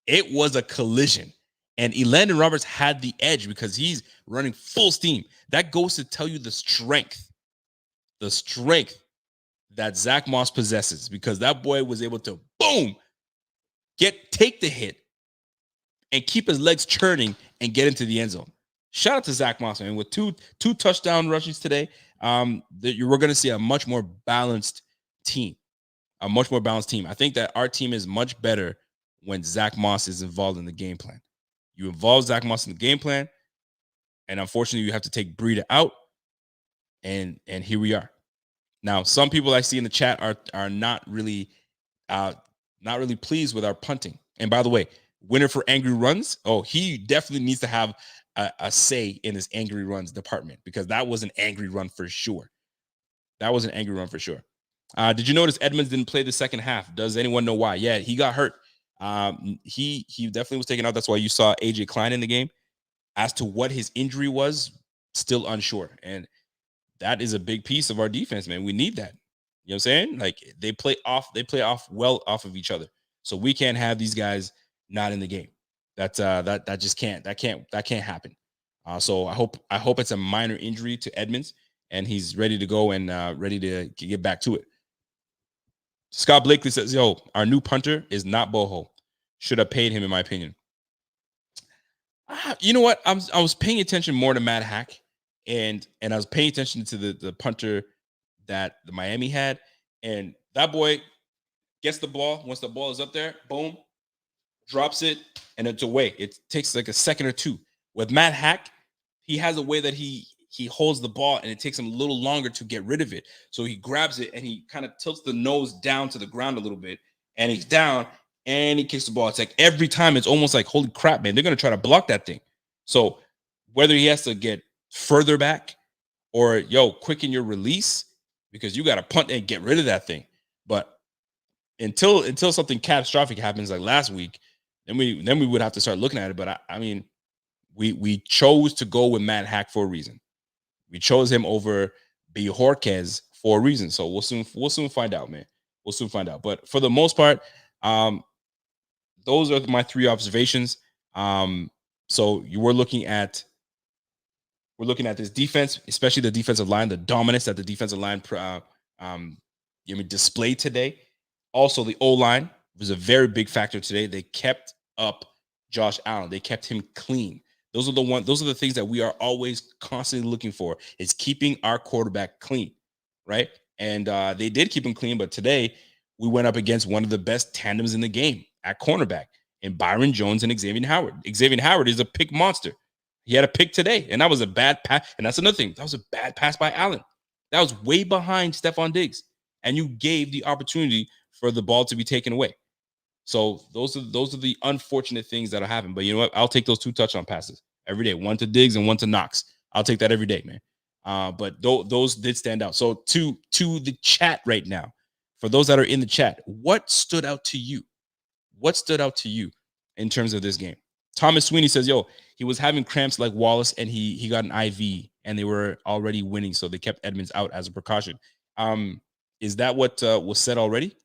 it was a collision. And Elandon Roberts had the edge because he's running full steam. That goes to tell you the strength that Zach Moss possesses, because that boy was able to, boom, take the hit and keep his legs churning and get into the end zone. Shout out to Zach Moss, man. With two touchdown rushes today, we're going to see a much more balanced team. I think that our team is much better when Zach Moss is involved in the game plan. You involve Zach Moss in the game plan, and unfortunately, you have to take Breida out, and here we are. Now, some people I see in the chat are not really pleased with our punting. And by the way, winner for angry runs. Oh, he definitely needs to have a say in his angry runs department, because that was an angry run for sure. Did you notice Edmonds didn't play the second half? Does anyone know why? Yeah, he got hurt. He definitely was taken out. That's why you saw AJ Klein in the game. As to what his injury was, still unsure. And that is a big piece of our defense, man. We need that. You know what I'm saying? Like, they play off well off of each other. So we can't have these guys not in the game. That just can't happen. So I hope it's a minor injury to Edmonds and he's ready to go and ready to get back to it. Scott Blakely says, yo, our new punter is not Boho. Should have paid him, in my opinion. You know what? I was paying attention more to Matt Hack, and I was paying attention to the punter that the Miami had, and that boy gets the ball. Once the ball is up there, boom, drops it, and it's away. It takes like a second or two. With Matt Hack, he has a way that he holds the ball, and it takes him a little longer to get rid of it. So he grabs it, and he kind of tilts the nose down to the ground a little bit, and he's down, and he kicks the ball. It's like every time, it's almost like, holy crap, man, they're going to try to block that thing. So whether he has to get further back or, quicken your release, because you got to punt and get rid of that thing. But until something catastrophic happens like last week, then we would have to start looking at it. But I mean, we chose to go with Matt Hack for a reason. We chose him over Bejorquez for a reason. So we'll soon find out, man. We'll soon find out. But for the most part, those are my three observations. So we're looking at this defense, especially the defensive line, the dominance that the defensive line displayed today. Also, the O-line was a very big factor today. They kept up Josh Allen. They kept him clean. Those are the things that we are always constantly looking for, is keeping our quarterback clean, right? And they did keep him clean, but today we went up against one of the best tandems in the game at cornerback, in Byron Jones and Xavier Howard. Xavier Howard is a pick monster. He had a pick today, and that was a bad pass. And that's another thing. That was a bad pass by Allen. That was way behind Stephon Diggs, and you gave the opportunity for the ball to be taken away. So those are the unfortunate things that'll happen. But you know what? I'll take those 2 touchdown passes every day, one to Diggs and one to Knox. I'll take that every day, man. But those did stand out. So to the chat right now, for those that are in the chat, what stood out to you? What stood out to you in terms of this game? Thomas Sweeney says, yo, he was having cramps like Wallace, and he got an IV, and they were already winning, so they kept Edmonds out as a precaution. Is that what was said already?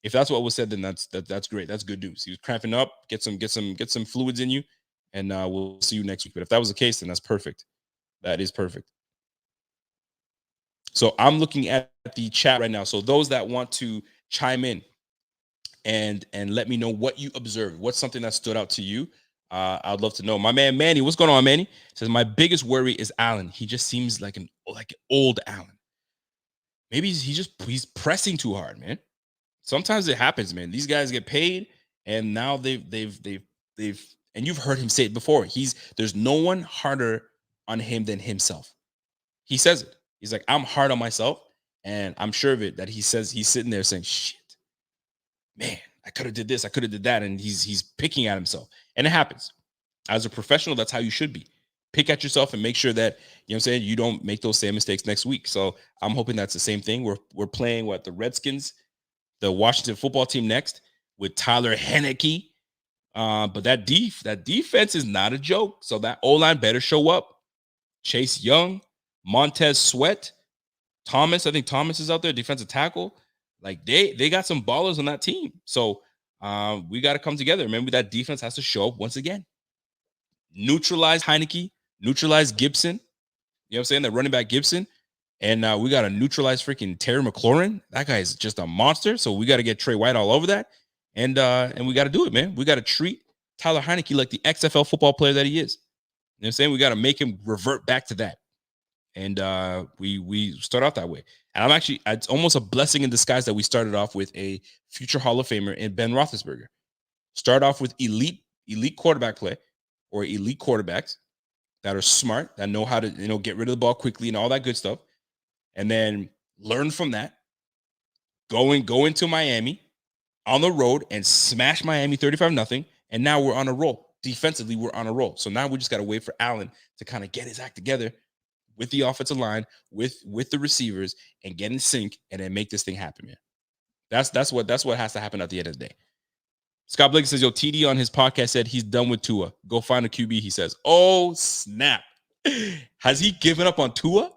If that's what was said, then that's great. That's good news. He was cramping up. Get some fluids in you, and we'll see you next week. But if that was the case, then that's perfect. That is perfect. So I'm looking at the chat right now. So those that want to chime in and let me know what you observed, what's something that stood out to you, I'd love to know. My man Manny, what's going on, Manny? Says my biggest worry is Allen. He just seems like an old Allen. Maybe he's pressing too hard, man. Sometimes it happens, man. These guys get paid, and now they've and you've heard him say it before. There's no one harder on him than himself. He says it. He's like, I'm hard on myself, and I'm sure of it that he says he's sitting there saying, shit, man, I could have did this, I could have did that, and he's picking at himself. And it happens. As a professional, that's how you should be. Pick at yourself and make sure that, you know what I'm saying, you don't make those same mistakes next week. So I'm hoping that's the same thing. We're playing the Redskins, the Washington football team next with Tyler Heineke. But that defense is not a joke. So that O-line better show up. Chase Young, Montez Sweat, Thomas. I think Thomas is out there, defensive tackle. Like they got some ballers on that team. So we got to come together. Remember, that defense has to show up once again. Neutralize Heineke, neutralize Gibson. You know what I'm saying? That running back Gibson. And we got to neutralize freaking Terry McLaurin. That guy is just a monster. So we got to get Trey White all over that. And we got to do it, man. We got to treat Tyler Heineke like the XFL football player that he is. You know what I'm saying? We got to make him revert back to that. And we start off that way. And it's almost a blessing in disguise that we started off with a future Hall of Famer in Ben Roethlisberger. Start off with elite quarterback play or elite quarterbacks that are smart, that know how to, get rid of the ball quickly and all that good stuff. And then learn from that. Go into Miami on the road and smash Miami 35-0. And now we're on a roll. Defensively, we're on a roll. So now we just got to wait for Allen to kind of get his act together with the offensive line, with the receivers, and get in sync, and then make this thing happen, man. That's what has to happen at the end of the day. Scott Blake says, yo, TD on his podcast said he's done with Tua. Go find a QB, he says. Oh, snap. Has he given up on Tua?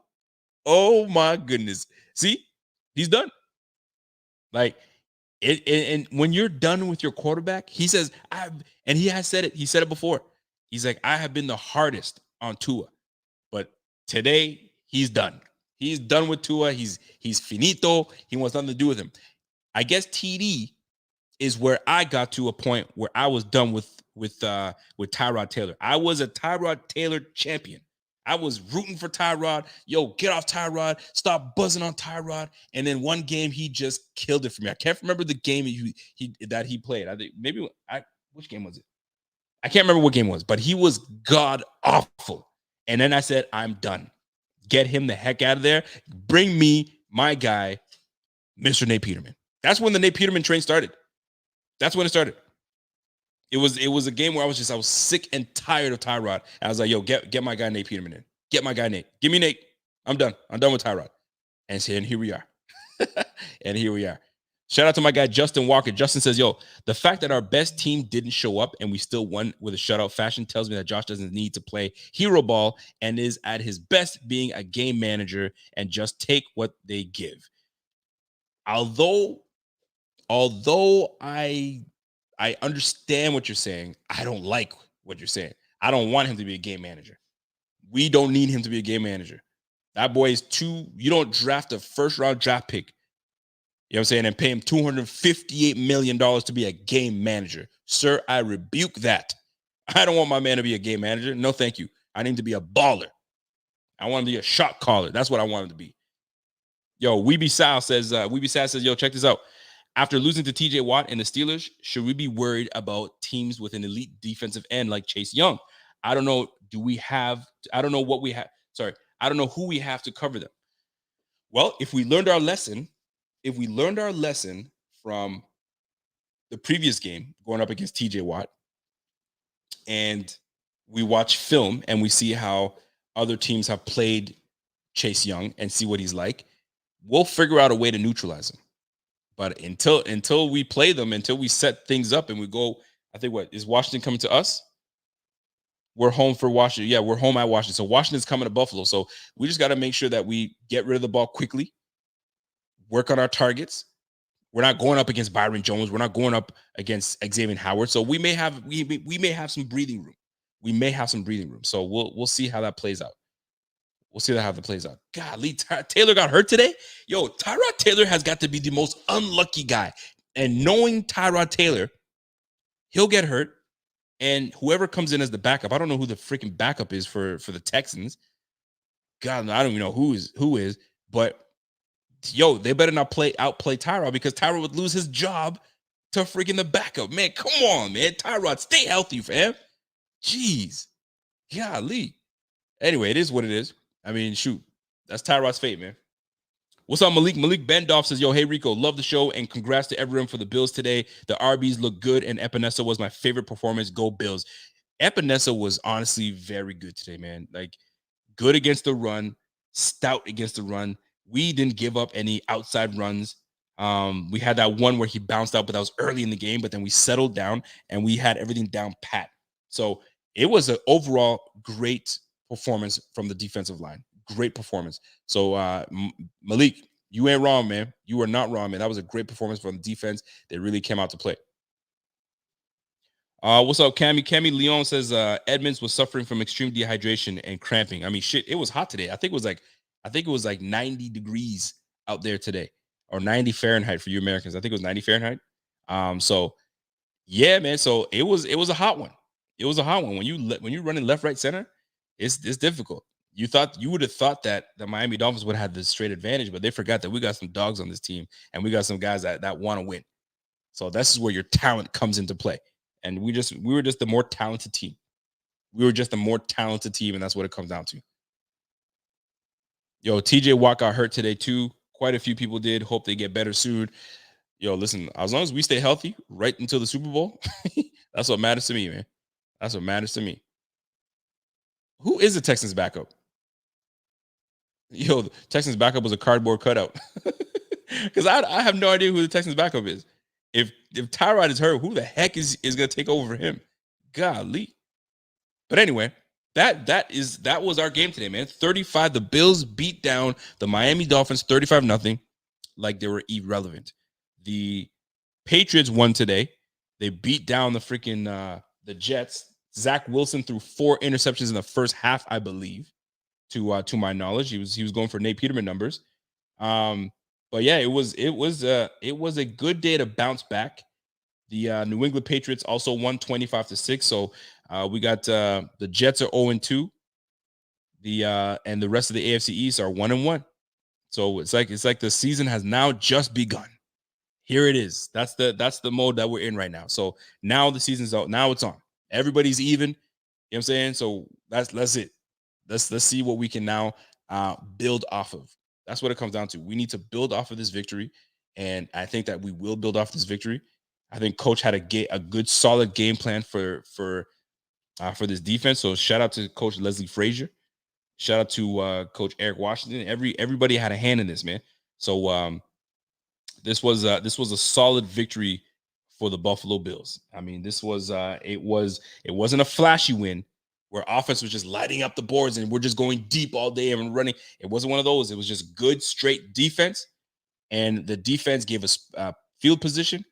Oh, my goodness. See? He's done. Like, and when you're done with your quarterback, he says, and he has said it. He said it before. He's like, I have been the hardest on Tua. But today, he's done. He's done with Tua. He's finito. He wants nothing to do with him. I guess TD is where I got to a point where I was done with Tyrod Taylor. I was a Tyrod Taylor champion. I was rooting for Tyrod. Yo, get off Tyrod. Stop buzzing on Tyrod. And then one game, he just killed it for me. I can't remember the game that he played. I think which game was it? I can't remember what game it was, but he was god awful. And then I said, I'm done. Get him the heck out of there. Bring me my guy, Mr. Nate Peterman. That's when the Nate Peterman train started. That's when it started. It was a game where I was sick and tired of Tyrod. I was like, yo, get my guy Nate Peterman in. Get my guy Nate. Give me Nate. I'm done. I'm done with Tyrod. And here we are. And here we are. Shout out to my guy, Justin Walker. Justin says, yo, the fact that our best team didn't show up and we still won with a shutout fashion tells me that Josh doesn't need to play hero ball and is at his best being a game manager and just take what they give. Although I understand what you're saying, I don't like what you're saying. I don't want him to be a game manager. We don't need him to be a game manager. That boy is you don't draft a first-round draft pick, you know what I'm saying, and pay him $258 million to be a game manager. Sir, I rebuke that. I don't want my man to be a game manager. No, thank you. I need him to be a baller. I want him to be a shot caller. That's what I want him to be. Yo, Weeby Sal says, yo, check this out. After losing to TJ Watt and the Steelers, should we be worried about teams with an elite defensive end like Chase Young? I don't know. I don't know what we have. Sorry. I don't know who we have to cover them. Well, if we learned our lesson from the previous game going up against TJ Watt, and we watch film and we see how other teams have played Chase Young and see what he's like, we'll figure out a way to neutralize him. But until we play them, until we set things up and we go, I think is Washington coming to us? We're home for Washington. Yeah, we're home at Washington. So Washington's coming to Buffalo. So we just got to make sure that we get rid of the ball quickly, work on our targets. We're not going up against Byron Jones. We're not going up against Xavier Howard. So we may have some breathing room. We may have some breathing room. So we'll see how that plays out. We'll see how that plays out. Golly, Taylor got hurt today? Yo, Tyrod Taylor has got to be the most unlucky guy. And knowing Tyrod Taylor, he'll get hurt. And whoever comes in as the backup, I don't know who the freaking backup is for the Texans. God, I don't even know who is. But, yo, they better not outplay Tyrod because Tyrod would lose his job to freaking the backup. Man, come on, man. Tyrod, stay healthy, fam. Jeez. Golly. Anyway, it is what it is. I mean, shoot, that's Tyrod's fate, man. What's up, Malik? Malik Bendoff says, yo, hey, Rico, love the show, and congrats to everyone for the Bills today. The RBs look good, and Epinesa was my favorite performance. Go Bills. Epinesa was honestly very good today, man. Like, good against the run, stout against the run. We didn't give up any outside runs. We had that one where he bounced out, but that was early in the game, but then we settled down, and we had everything down pat. So it was an overall great performance from the defensive line. great performance. So Malik, you ain't wrong, man. You are not wrong, man. That was a great performance from the defense. They really came out to play. What's up, Cammy? Cammy Leon says Edmonds was suffering from extreme dehydration and cramping. I mean, shit, it was hot today. I think it was like 90 degrees out there today, or 90 Fahrenheit for you Americans. I think it was 90 Fahrenheit. So yeah, man. So it was a hot one. It was a hot one. When you're running left, right, center, it's difficult. You would have thought that the Miami Dolphins would have the straight advantage, but they forgot that we got some dogs on this team, and we got some guys that want to win. So this is where your talent comes into play. And we were just the more talented team. We were just a more talented team, and that's what it comes down to. Yo, TJ Watt got hurt today too. Quite a few people did. Hope they get better soon. Yo, listen, as long as we stay healthy right until the Super Bowl, that's what matters to me, man. That's what matters to me. Who is the Texans backup? Yo, the Texans backup was a cardboard cutout. Because I have no idea who the Texans backup is. If Tyrod is hurt, who the heck is going to take over for him? Golly. But anyway, that was our game today, man. 35. The Bills beat down the Miami Dolphins 35-0, like they were irrelevant. The Patriots won today. They beat down the freaking the Jets. Zach Wilson threw 4 interceptions in the first half, I believe, to my knowledge. He was going for Nate Peterman numbers. But yeah, it was a good day to bounce back. The New England Patriots also won 25-6. So we got the Jets are 0-2. And the rest of the AFC East are 1-1. So it's like the season has now just begun. Here it is. That's the mode that we're in right now. So now the season's out. Now it's on. Everybody's even. You know what I'm saying? So that's it. Let's see what we can now build off of. That's what it comes down to. We need to build off of this victory, and I think that we will build off this victory. I think Coach had a good, solid game plan for this defense. So shout out to Coach Leslie Frazier. Shout out to Coach Eric Washington. Everybody had a hand in this, man. So this was a solid victory for the Buffalo Bills. I mean, it wasn't a flashy win where offense was just lighting up the boards and we're just going deep all day and running. It wasn't one of those. It was just good, straight defense. And the defense gave us field position,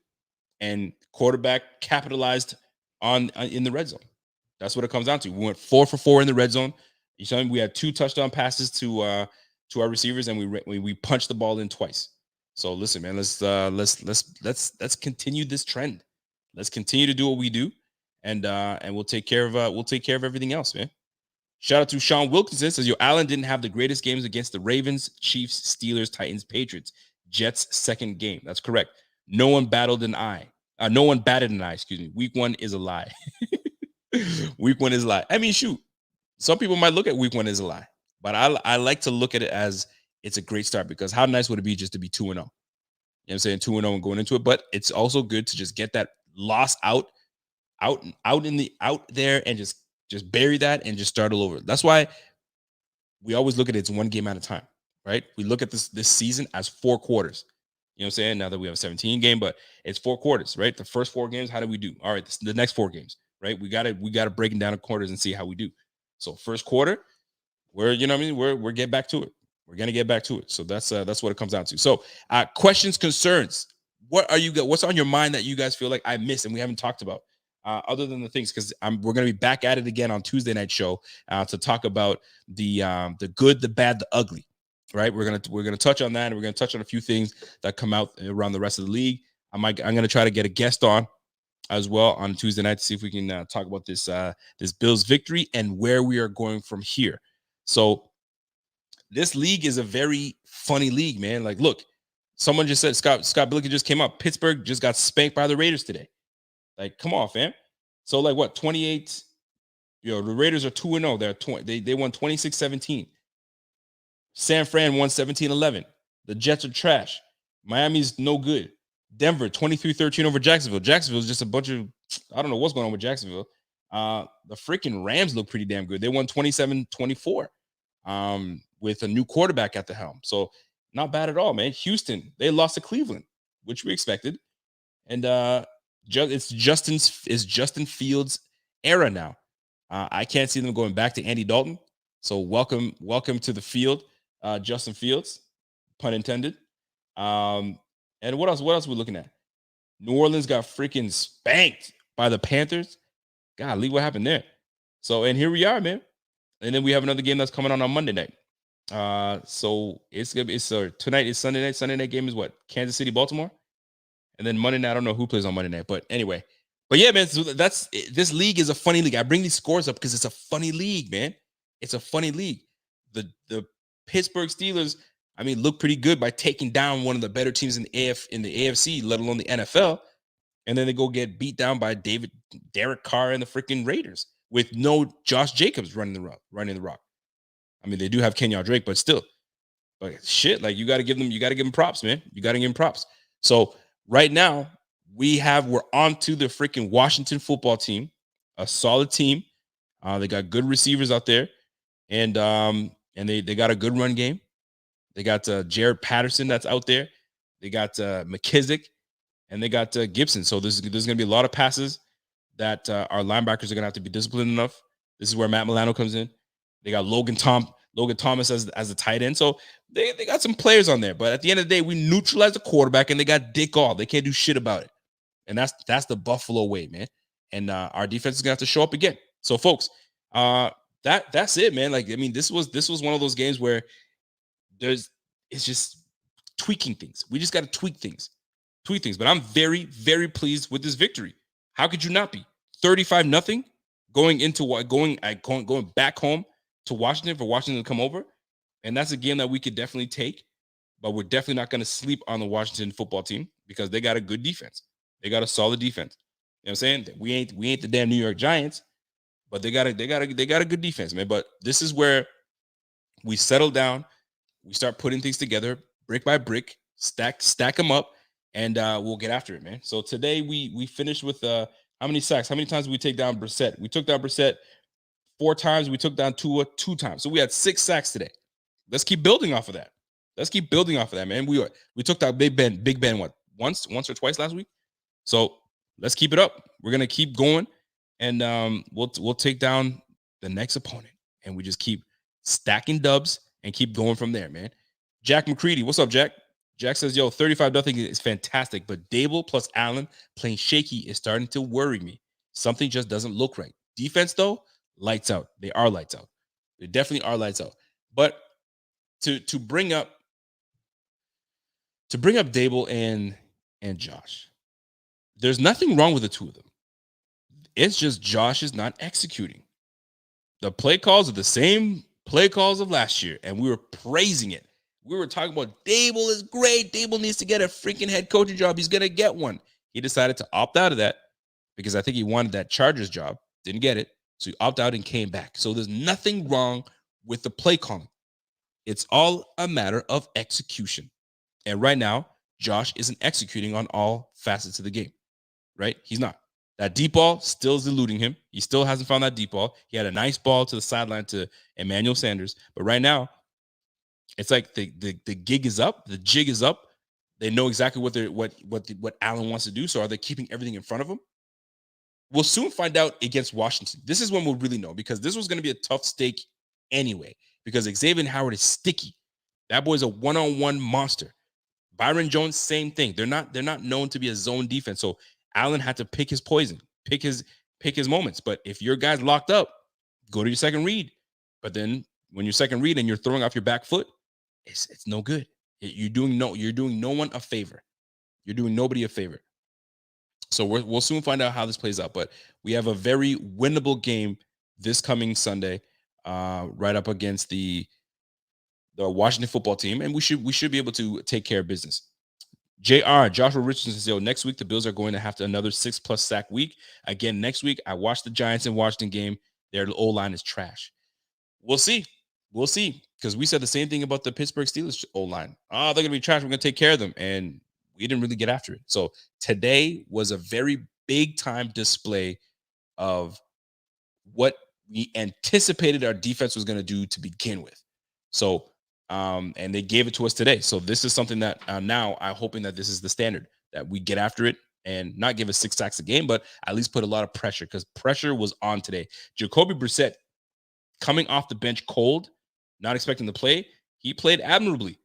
and quarterback capitalized on in the red zone. That's what it comes down to. We went 4 for 4 in the red zone. You saw we had 2 touchdown passes to our receivers, and we punched the ball in twice. So listen, man, let's continue this trend. Let's continue to do what we do. And we'll take care of everything else, man. Shout out to Sean Wilkinson. Says, yo, Allen didn't have the greatest games against the Ravens, Chiefs, Steelers, Titans, Patriots. Jets' second game. That's correct. No one batted an eye. Excuse me. Week 1 is a lie. Week 1 is a lie. I mean, shoot. Some people might look at week 1 as a lie, but I like to look at it as it's a great start, because how nice would it be just to be 2-0? You know what I'm saying? 2-0 and going into it. But it's also good to just get that loss out there and just bury that and just start all over. That's why we always look at it's one game at a time, right? We look at this season as 4 quarters. You know what I'm saying? Now that we have a 17 game, but it's 4 quarters, right? The first 4 games, how do we do? All right, the next 4 games, right? We got to break it down in quarters and see how we do. So first quarter, we're getting back to it. We're gonna get back to it. So that's what it comes down to. So questions, concerns. What's on your mind that you guys feel like I missed and we haven't talked about? Other than the things, because we're going to be back at it again on Tuesday night show to talk about the good, the bad, the ugly, right? We're gonna touch on that, and we're gonna touch on a few things that come out around the rest of the league. I'm gonna try to get a guest on as well on Tuesday night to see if we can talk about this Bills victory and where we are going from here. So this league is a very funny league, man. Like, look, someone just said Scott Billicky just came up. Pittsburgh just got spanked by the Raiders today. Like, come on, fam. So, like, what, 28? The Raiders are 2-0. They won 26-17. San Fran won 17-11. The Jets are trash. Miami's no good. Denver 23-13 over Jacksonville. Jacksonville's just a bunch of, I don't know what's going on with Jacksonville. The freaking Rams look pretty damn good. They won 27-24 with a new quarterback at the helm. So not bad at all, man. Houston, they lost to Cleveland, which we expected. And it's Justin Fields' era now. I can't see them going back to Andy Dalton. So welcome to the field, Justin Fields, pun intended. Um, and what else? What else are we looking at? New Orleans got freaking spanked by the Panthers. Golly, what happened there? So, and here we are, man. And then we have another game that's coming on Monday night. So it's gonna be tonight is Sunday night. Sunday night game is what? Kansas City, Baltimore, and then Monday night. I don't know who plays on Monday night, but anyway. But yeah, man, so this league is a funny league. I bring these scores up because it's a funny league, man. It's a funny league. The Pittsburgh Steelers, I mean, look pretty good by taking down one of the better teams in the AFC, let alone the NFL. And then they go get beat down by Derek Carr and the freaking Raiders with no Josh Jacobs running the rock. I mean, they do have Kenyon Drake, but still, like shit, like you got to give them props, man. You got to give them props. So right now we're on to the freaking Washington football team, a solid team. They got good receivers out there, and they got a good run game. They got Jared Patterson that's out there. They got McKissick, and they got Gibson. So there's going to be a lot of passes that our linebackers are going to have to be disciplined enough. This is where Matt Milano comes in. They got Logan Thomas as the tight end. So they got some players on there. But at the end of the day, we neutralize the quarterback, and they got Dick All. They can't do shit about it. And that's the Buffalo way, man. And our defense is going to have to show up again. So, folks, that's it, man. Like, I mean, this was one of those games where it's just tweaking things. We just got to tweak things. But I'm very, very pleased with this victory. How could you not be? 35-0 going back home to Washington for Washington to come over. And that's a game that we could definitely take, but we're definitely not going to sleep on the Washington football team because they got a good defense. They got a solid defense. You know what I'm saying? We ain't the damn New York Giants, but they got a good defense, man. But this is where we settle down, we start putting things together brick by brick, stack them up, and we'll get after it, man. So today we finished with how many sacks? How many times did we take down Brissett? We took down Brissett 4 times. We took down Tua 2 times. So we had 6 sacks today. Let's keep building off of that. Man. We took down Big Ben what? Once or twice last week. So let's keep it up. We're gonna keep going, and we'll take down the next opponent, and we just keep stacking dubs and keep going from there, man. Jack McCready, what's up, Jack? Jack says, yo, 35-0 is fantastic, but Dable plus Allen playing shaky is starting to worry me. Something just doesn't look right. Defense, though, lights out. They are lights out. They definitely are lights out. But to bring up Dable and Josh, there's nothing wrong with the two of them. It's just Josh is not executing. The play calls are the same play calls of last year, and we were praising it. We were talking about Dable is great. Dable needs to get a freaking head coaching job. He's going to get one. He decided to opt out of that because I think he wanted that Chargers job. Didn't get it. So he opted out and came back. So there's nothing wrong with the play calling. It's all a matter of execution. And right now, Josh isn't executing on all facets of the game, right? He's not. That deep ball still is eluding him. He still hasn't found that deep ball. He had a nice ball to the sideline to Emmanuel Sanders. But right now, it's like the gig is up. The jig is up. They know exactly what Allen wants to do. So are they keeping everything in front of him? We'll soon find out against Washington. This is when we'll really know, because this was going to be a tough stake anyway, because Xavier Howard is sticky. That boy's a one-on-one monster. Byron Jones, same thing. They're not known to be a zone defense. So Allen had to pick his poison, pick his moments. But if your guy's locked up, go to your second read. But then when you're second read and you're throwing off your back foot, it's no good. You're doing no one a favor. You're doing nobody a favor. So we'll soon find out how this plays out. But we have a very winnable game this coming Sunday, right up against the Washington football team, and we should be able to take care of business. Joshua Richardson says, yo, next week the Bills are going to have another 6+ sack week. Again, next week, I watched the Giants and Washington game. Their O-line is trash. We'll see. Because we said the same thing about the Pittsburgh Steelers O-line. Oh, they're going to be trash. We're going to take care of them. And we didn't really get after it. So today was a very big time display of what we anticipated our defense was going to do to begin with. So, and they gave it to us today. So this is something that now I'm hoping that this is the standard, that we get after it and not give us 6 sacks a game, but at least put a lot of pressure, because pressure was on today. Jacoby Brissett coming off the bench cold, not expecting to play, he played admirably.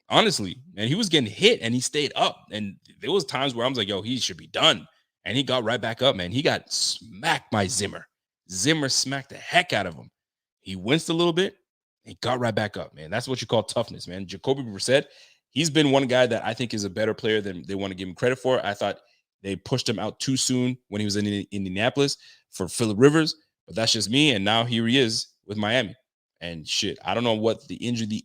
Honestly, and he was getting hit and he stayed up. And there was times where I was like, yo, he should be done. And he got right back up, man. He got smacked by Zimmer. Zimmer smacked the heck out of him. He winced a little bit. He got right back up, man. That's what you call toughness, man. Jacoby Brissett, he's been one guy that I think is a better player than they want to give him credit for. I thought they pushed him out too soon when he was in Indianapolis for Phillip Rivers, but that's just me. And now here he is with Miami. And shit, I don't know what the injury,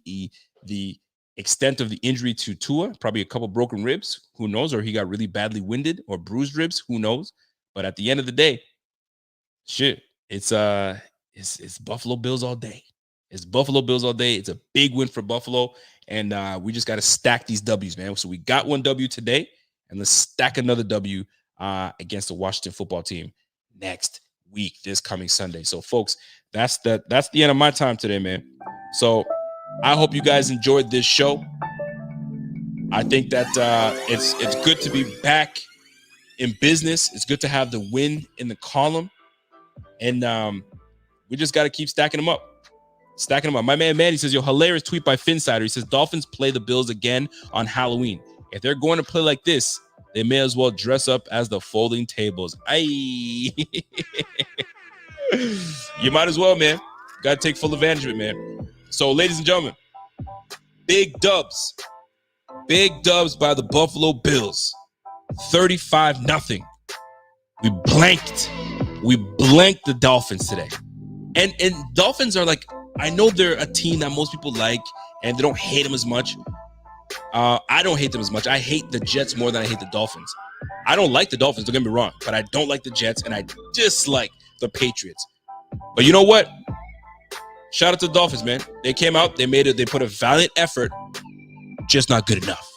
the extent of the injury to Tua, probably a couple broken ribs, who knows, or he got really badly winded or bruised ribs, who knows. But at the end of the day, shit, it's Buffalo Bills all day. It's Buffalo Bills all day. It's a big win for Buffalo, and we just got to stack these W's, man. So we got one W today, and let's stack another W against the Washington football team next week, this coming Sunday. So, folks, that's the end of my time today, man. So I hope you guys enjoyed this show. I think that it's good to be back in business. It's good to have the win in the column, and we just got to keep stacking them up. My man Manny says, yo, hilarious tweet by Finsider. He says, Dolphins play the Bills again on Halloween. If they're going to play like this, they may as well dress up as the folding tables. Aye. You might as well, man. Got to take full advantage of it, man. So, ladies and gentlemen, big dubs. Big dubs by the Buffalo Bills. 35-0. We blanked the Dolphins today. And Dolphins are like, I know they're a team that most people like, and they don't hate them as much. I don't hate them as much. I hate the Jets more than I hate the Dolphins. I don't like the Dolphins, don't get me wrong, but I don't like the Jets, and I dislike the Patriots. But you know what? Shout out to the Dolphins, man. They came out, they put a valiant effort, just not good enough.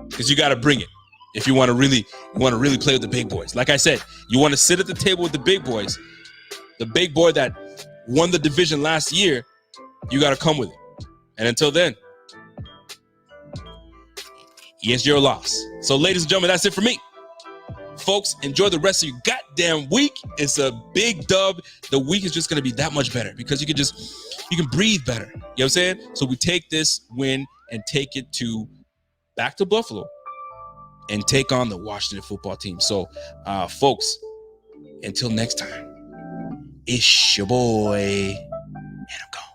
Because you got to bring it if you want to really play with the big boys. Like I said, you want to sit at the table with the big boys. The big boy that won the division last year, you got to come with it. And until then, yes, you're a loss. So, ladies and gentlemen, that's it for me. Folks, enjoy the rest of your goddamn week. It's a big dub. The week is just going to be that much better because you can breathe better. You know what I'm saying? So we take this win and take it back to Buffalo and take on the Washington football team. So, folks, until next time, it's your boy, and I'm gone.